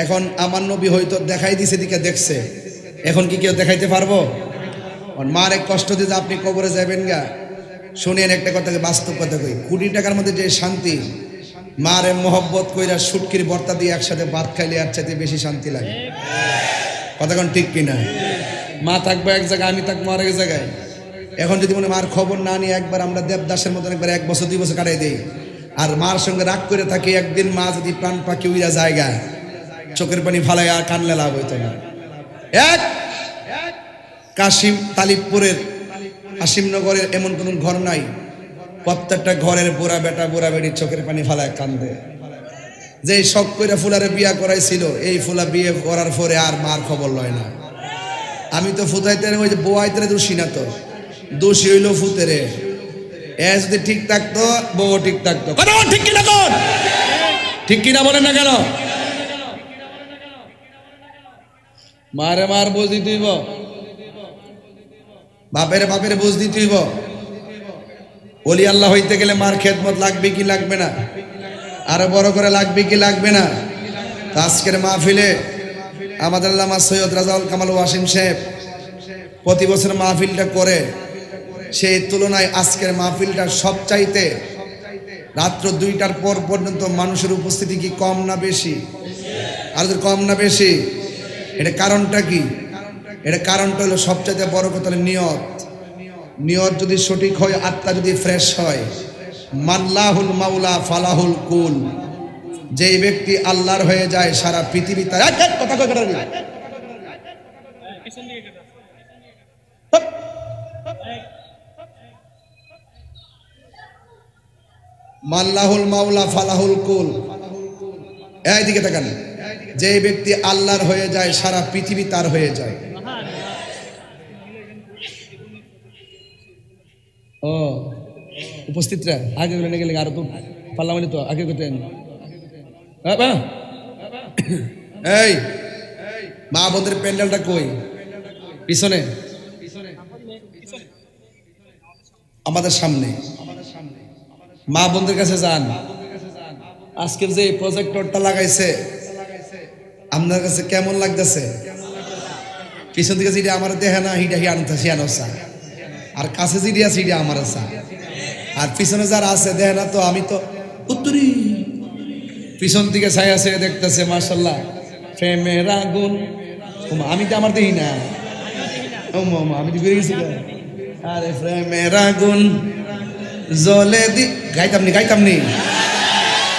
এখন আমার নবী হয়তো দেখাই দিছে, দিকে দেখছে, এখন কি কেউ দেখাইতে পারবো? মার এক কষ্ট দিয়ে আপনি কবরে যাবেন গা, শুনেন একটা কথা, বাস্তব কথা কই, 20 টাকার মধ্যে যে শান্তি, মারে মোহব্বত কইরা শুটকির ভর্তা দিয়ে একসাথে ভাত খাইলে আর চাইতে বেশি শান্তি লাগে। কথা কোন ঠিক কিনা? মা থাকবে এক জায়গায়, আমি থাকবো আর এক জায়গায়। এখন যদি মনে মার খবর না নিয়ে একবার আমরা দেবদাসের মতন একবার 1 বছর 2 বছর কাটাই দেই, আর মার সঙ্গে রাগ করে থাকি, একদিন মা যদি প্রাণ পাখি উইরা জায়গা, চোখের পানি ফালাই আর কানলে লাভ হইতো না। এক কাশিম তালিবপুরের আসিমনগরের এমন কোন ঘর নাই প্রত্যেকটা ঘরের বুড়া বেটা বুড়া বেড়ি চোখের পানি ফালায় কান্দে। যে শখ করে ফুলারে বিয়া করাইছিল এই ফুলা বিয়ে করার পরে আর মার খবর লয় না। আমি তো ফুতাইতে ওই যে বোয়াইতে দোষী না, তো দোষী হইল ফুতেরে। এ যদি ঠিক থাকতো বউ ঠিক থাকতো। ঠিক কিনা কোন ঠিক কিনা বলেন না কেন? মারে মার বুঝ দিতে হইব, বাপের বাপের বুঝ দিতে হইব। ওলি আল্লাহ হইতে গেলে মার খেদমত লাগবে কি লাগবে না? আরো বড় করে লাগবে কি লাগবে না? আজকের মাহফিলে আমাদের আল্লামা সৈয়দ রাজাউল কামাল ওয়াসিম সাহেব প্রতি বছর মাহফিলটা করে, সেই তুলনায় আজকের মাহফিলটা সবচাইতে রাত্র 2টার পর পর্যন্ত মানুষের উপস্থিতি কি কম না বেশি? আর কম না বেশি? এটা কারণটা কি? এটা কারণটা হলো সবচাইতে বড় কথা হলো নিয়ত। নিয়ত যদি সঠিক হয়, আত্মা যদি ফ্রেশ হয়, মাল্লাহুল মাওলা ফালাহুল কুল। যেই ব্যক্তি আল্লাহর হয়ে যায় সারা পৃথিবী তার কথা কয় কথা মাল্লাহুল মাওলা ফালাহুল কুল। এইদিকে তাকান, যে ব্যক্তি আল্লাহর হয়ে যায় সারা পৃথিবী তার হয়ে যায়। ও উপস্থিতরা আগে বলে গেলে আরো তো পারলাম তো আগে করতেন। এই মা বোনদের প্যান্ডেলটা কই? পিছনে, আমাদের সামনে। মা বোনদের কাছে যান। আজকের যে প্রজেক্টরটা লাগাইছে আপনার কাছে কেমন লাগতেছে? পিছন দিকে যেটা আমার দেখে না হিটা হি আনতেছি আনসা, আর কাছে যেটি আছে সেটা আমার আসা, আর পিছনে যারা আছে দেখে না তো আমি তো উত্তরি পিছন দিকে ছাই আছে দেখতেছে মাশাআল্লাহ প্রেমের আগুন। আমি তো আমার দেখি না, আমি তো ঘুরে গেছি। আরে প্রেমের আগুন জ্বলে দি গাইতাম নি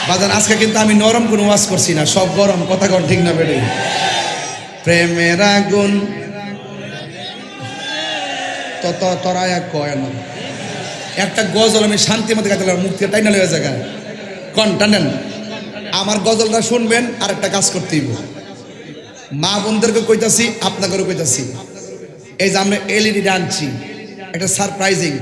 বাজান। আজকে কিন্তু আমি নরম কোনো ওয়াজ করছি না, সব গরম কথা কর ঠিক না বেড়ে। প্রেমের আগুন তত তরায়া কয় না। একটা গজল আমি শান্তি মতো গাইতে মুক্তি তাই না লয়ে জায়গা কন টানেন। আমার গজলটা শুনবেন আর একটা কাজ করতেই মা বোনদেরকে কইতাছি, আপনাদেরও কইতাছি। এই যে আমরা এলইডি আনছি, একটা সারপ্রাইজিং